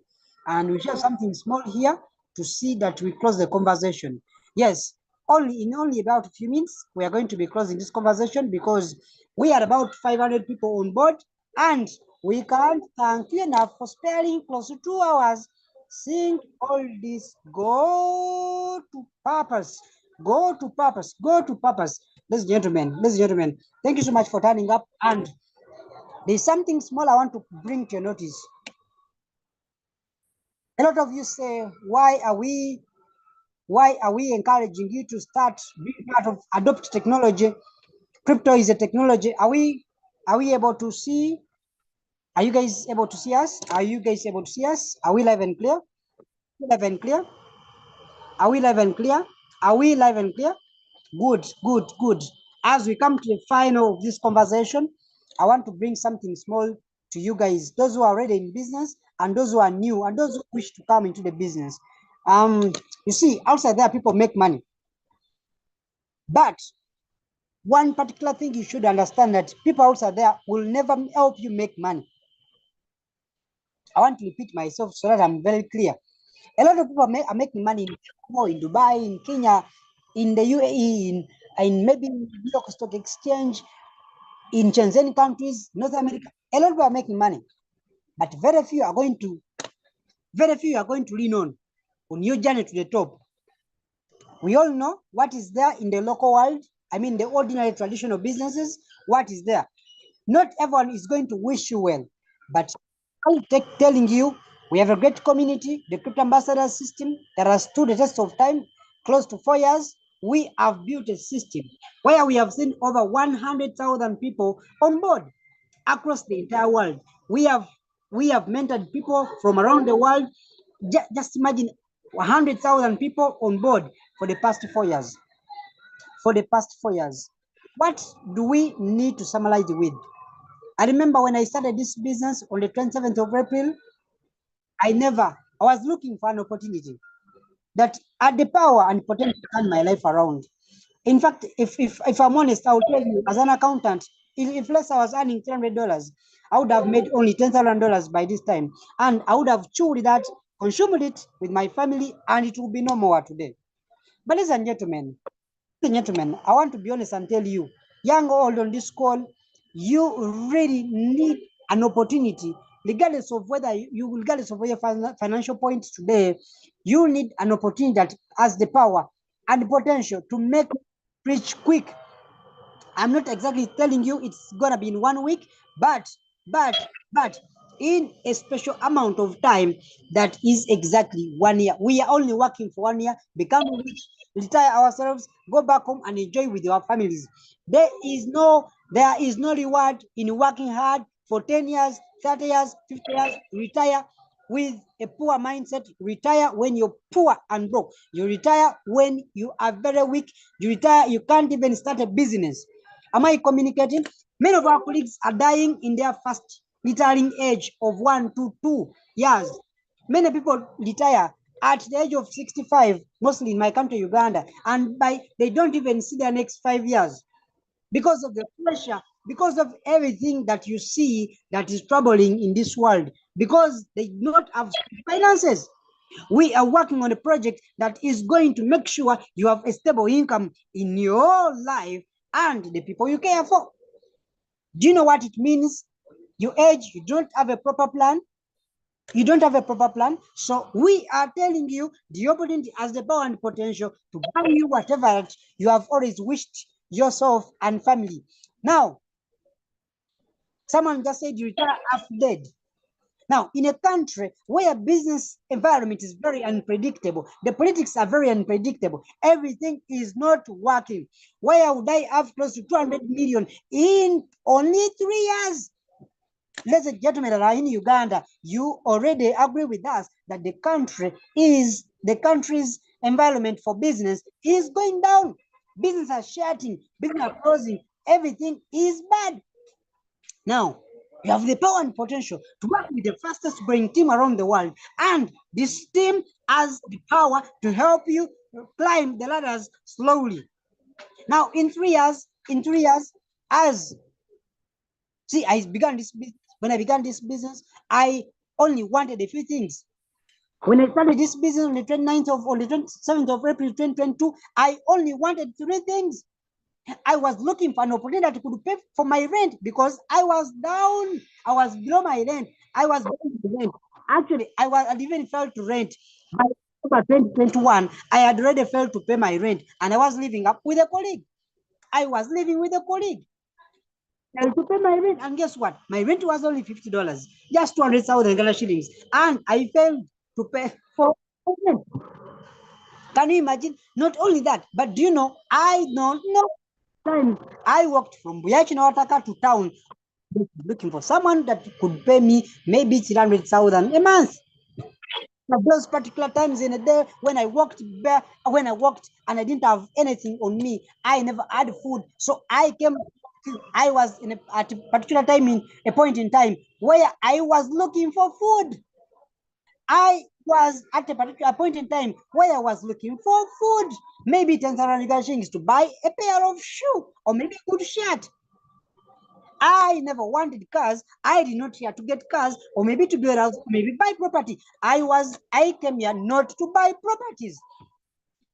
And we share something small here to see that we close the conversation. Yes, only about a few minutes, we are going to be closing this conversation because we are about 500 people on board, and we can't thank you enough for sparing close to 2 hours. Seeing all this go to purpose, go to purpose, go to purpose. Ladies and gentlemen, thank you so much for turning up. And there's something small I want to bring to your notice. A lot of you say, why are we encouraging you to start being part of adopt technology? Crypto is a technology. Are we able to see? Are you guys able to see us? Are you guys able to see us? Are we live and clear? Live and clear? Are we live and clear? Are we live and clear? Good, good, good. As we come to the final of this conversation, I want to bring something small to you guys, those who are already in business and those who are new and those who wish to come into the business. You see, outside there, people make money. But one particular thing you should understand that people outside there will never help you make money. I want to repeat myself so that I'm very clear. A lot of people are making money in Dubai, in Kenya, in the UAE, in maybe New York Stock Exchange, in Shenzhen countries, North America. A lot of people are making money, but very few are going to lean on your journey to the top. We all know what is there in the local world. I mean, the ordinary traditional businesses, what is there. Not everyone is going to wish you well, but I'm telling you, we have a great community, the Crypto Ambassador system that has stood the test of time, close to 4 years. We have built a system where we have seen over 100,000 people on board across the entire world. We have mentored people from around the world. Just imagine 100,000 people on board for the past 4 years. For the past 4 years, what do we need to summarize with? I remember when I started this business on the 27th of April, I was looking for an opportunity that had the power and potential to turn my life around. In fact, if I'm honest, I will tell you, as an accountant, if less I was earning $300, I would have made only $10,000 by this time. And I would have chewed that, consumed it with my family, and it will be no more today. But ladies and gentlemen, I want to be honest and tell you, young or old on this call, you really need an opportunity, regardless of whether regardless of your financial points today, you need an opportunity that has the power and the potential to make rich quick. I'm not exactly telling you it's gonna be in 1 week, but in a special amount of time that is exactly 1 year. We are only working for 1 year, become rich, retire ourselves, go back home and enjoy with our families. There is no reward in working hard for 10 years, 30 years, 50 years, retire with a poor mindset. Retire when you're poor and broke. You retire when you are very weak. You retire, you can't even start a business. Am I communicating? Many of our colleagues are dying in their first retiring age of 1 to 2 years. Many people retire at the age of 65, mostly in my country, Uganda, and they don't even see their next 5 years because of the pressure, because of everything that you see that is troubling in this world, because they do not have finances. We are working on a project that is going to make sure you have a stable income in your life and the people you care for. Do you know what it means? You age, you don't have a proper plan. You don't have a proper plan. So we are telling you the opportunity has the power and potential to buy you whatever you have always wished yourself and family. Now, someone just said you retire half dead. Now, in a country where business environment is very unpredictable, the politics are very unpredictable, everything is not working. Where would I have close to 200 million in only 3 years? Ladies and gentlemen that are in Uganda, you already agree with us that the country's environment for business is going down. Business are shutting, business are closing, everything is bad. Now, you have the power and potential to work with the fastest growing team around the world. And this team has the power to help you climb the ladders slowly. Now, in 3 years, See, I began this business. When I began this business, I only wanted a few things. When I started this business on the 29th of, or the 27th of April 2022, I only wanted 3 things. I was looking for an opportunity that could pay for my rent because I was down. I was below my rent. I was below the rent. Actually, I'd even failed to rent. By October 2021, I had already failed to pay my rent, and I was living up with a colleague. I was living with a colleague. I had to pay my rent, and guess what? My rent was only $50, just 200,000 Ghana shillings, and I failed to pay for rent. Can you imagine? Not only that, but do you know? I don't know. Times I walked from Buyachinaotaka to town looking for someone that could pay me maybe 300,000 a month. At those particular times in a day when I walked and I didn't have anything on me, I never had food. So I was at a particular time, in a point in time where I was looking for food. I was at a particular point in time where I was looking for food, maybe 10,000 shillings to buy a pair of shoes or maybe a good shirt. I never wanted cars. I did not here to get cars or maybe to build a house, maybe buy property. I came here not to buy properties.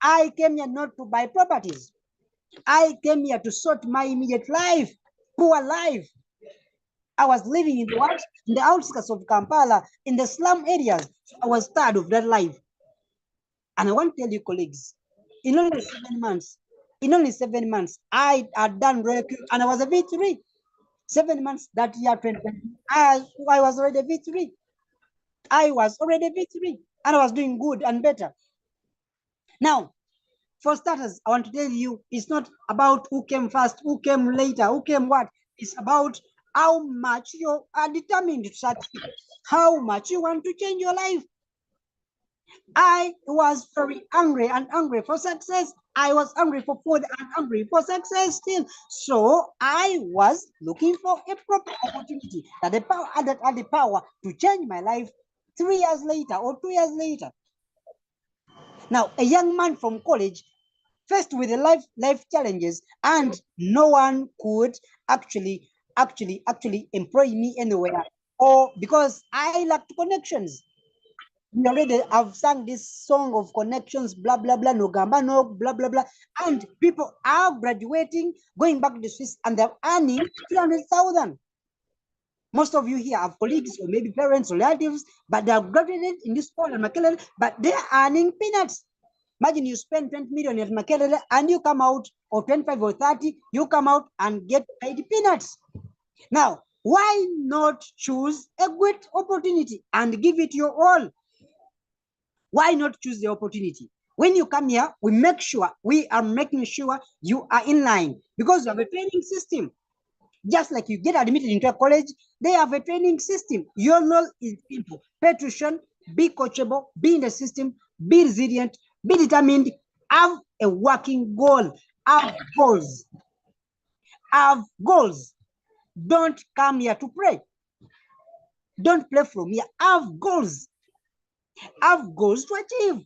I came here not to buy properties. I came here to sort my immediate life, poor life. I was living in the outskirts of Kampala, in the slum areas. I was tired of that life. And I want to tell you, colleagues, in only 7 months, I had done record, and I was a V3. 7 months that year, 2020, I was already a V3. I was already a V3, and I was doing good and better. Now, for starters, I want to tell you, it's not about who came first, who came later, who came what. It's about how much you are determined to succeed, how much you want to change your life. I was very hungry for success. I was hungry for food and hungry for success still. So I was looking for a proper opportunity that had the power to change my life 3 years later or 2 years later. Now, a young man from college faced with the life challenges, and no one could actually employ me anywhere, or because I lacked connections. We already have sung this song of connections, blah blah blah, no gamba, no blah blah blah, and people are graduating, going back to the Swiss, and they're earning 300,000. Most of you here have colleagues or maybe parents or relatives, but they have graduated in this Paul and Makelele, but they're earning peanuts. Imagine you spend 20 million at Makelele and you come out, or 25 or 30, you come out and get paid peanuts. Now, why not choose a great opportunity and give it your all? Why not choose the opportunity? When you come here, we are making sure you are in line, because you have a training system. Just like you get admitted into a college, they have a training system. Your role is simple: pay tuition, be coachable, be in the system, be resilient, be determined, have a working goal, have goals. Have goals. Don't come here to pray. Don't play from here. Have goals. Have goals to achieve.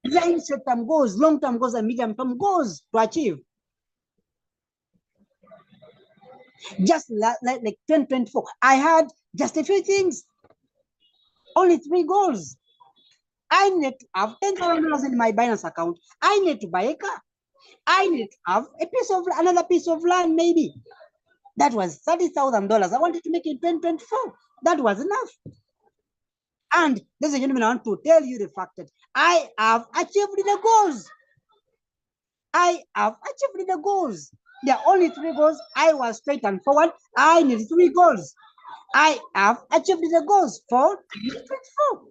Design short-term goals, long-term goals, and medium-term goals to achieve. Just like 2024, I had just a few things, only 3 goals. I need to have $10,000 in my Binance account. I need to buy a car. I need to have another piece of land, maybe. That was $30,000. I wanted to make it 2024. That was enough. And ladies and gentlemen, I want to tell you the fact that I have achieved the goals. I have achieved the goals. There are only 3 goals. I was straight and forward. I need 3 goals. I have achieved the goals for 2024.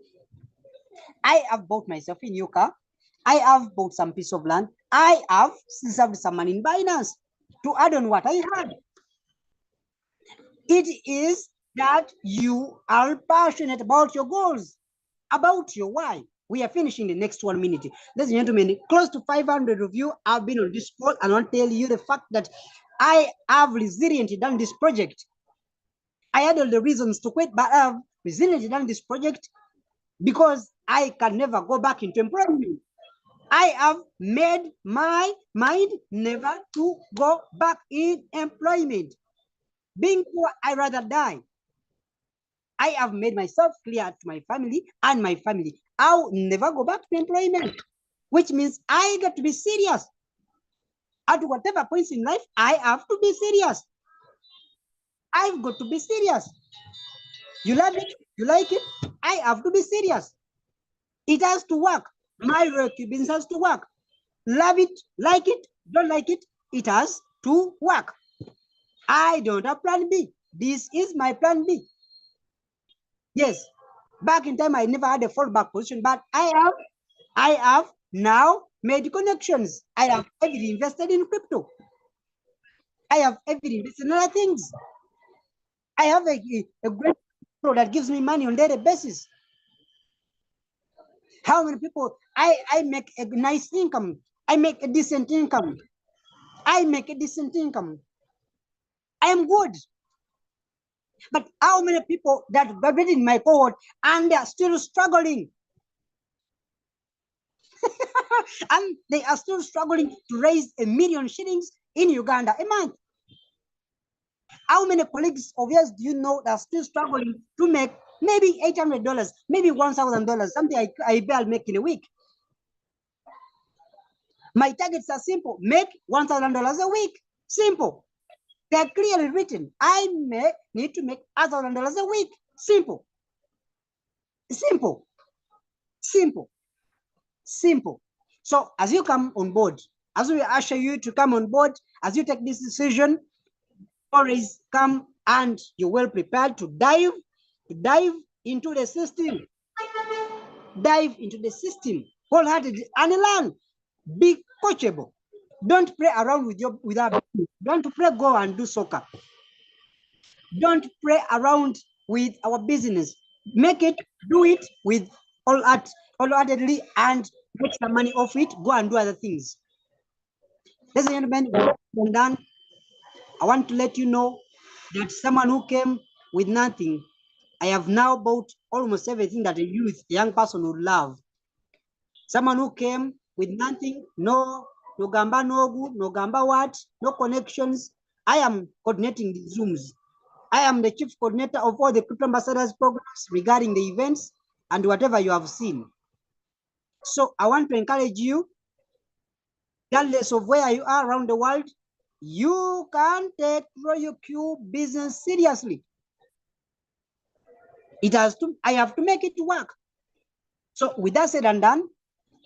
I have bought myself a new car. I have bought some piece of land. I have reserved some money in Binance to add on what I had. It is that you are passionate about your goals, about your why. We are finishing the next 1 minute. Ladies and gentlemen, close to 500 of you have been on this call, and I want to tell you the fact that I have resiliently done this project. I had all the reasons to quit, but I have resiliently done this project because I can never go back into employment. I have made my mind never to go back in employment. Being poor, I rather die. I have made myself clear to my family and my family. I'll never go back to employment, which means I got to be serious. At whatever points in life, I have to be serious. I've got to be serious. You love it, you like it, I have to be serious. It has to work. My business has to work. Love it, like it, don't like it, it has to work. I don't have plan B. This is my plan B. Yes, back in time, I never had a fallback position, but I have now made connections. I have heavily invested in crypto. I have heavily invested in other things. I have a great pro that gives me money on daily basis. How many people? I make a nice income. I make a decent income. I make a decent income. I am good. But how many people that graduated in my cohort and they are still struggling? And they are still struggling to raise 1 million shillings in Uganda a month. How many colleagues of yours do you know that are still struggling to make maybe $800, maybe $1,000, something I barely make in a week? My targets are simple. Make $1,000 a week. Simple. They're clearly written. I need to make $1,000 a week. Simple. Simple. Simple. Simple. So as you come on board, as we usher you to come on board, as you take this decision, always come and you're well prepared to dive into the system. Dive into the system wholeheartedly and learn. Be coachable. Don't play around with our business. Don't play go and do soccer. Don't play around with our business. Make it, do it with wholeheartedly and make some money off it. Go and do other things. Ladies and gentlemen, when done, I want to let you know that someone who came with nothing, I have now bought almost everything that a young person would love. Someone who came with nothing, no gamba no gamba what, no connections. I am coordinating these rooms. I am the chief coordinator of all the Crypto Ambassadors programs regarding the events and whatever you have seen. So I want to encourage you, regardless of where you are around the world, you can take Royal Q business seriously. I have to make it work. So with that said and done,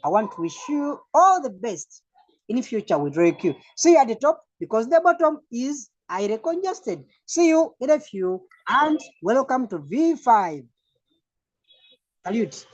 I want to wish you all the best in the future with Royal Q. See you at the top because the bottom is highly congested. See you in a few and welcome to V5. Salute.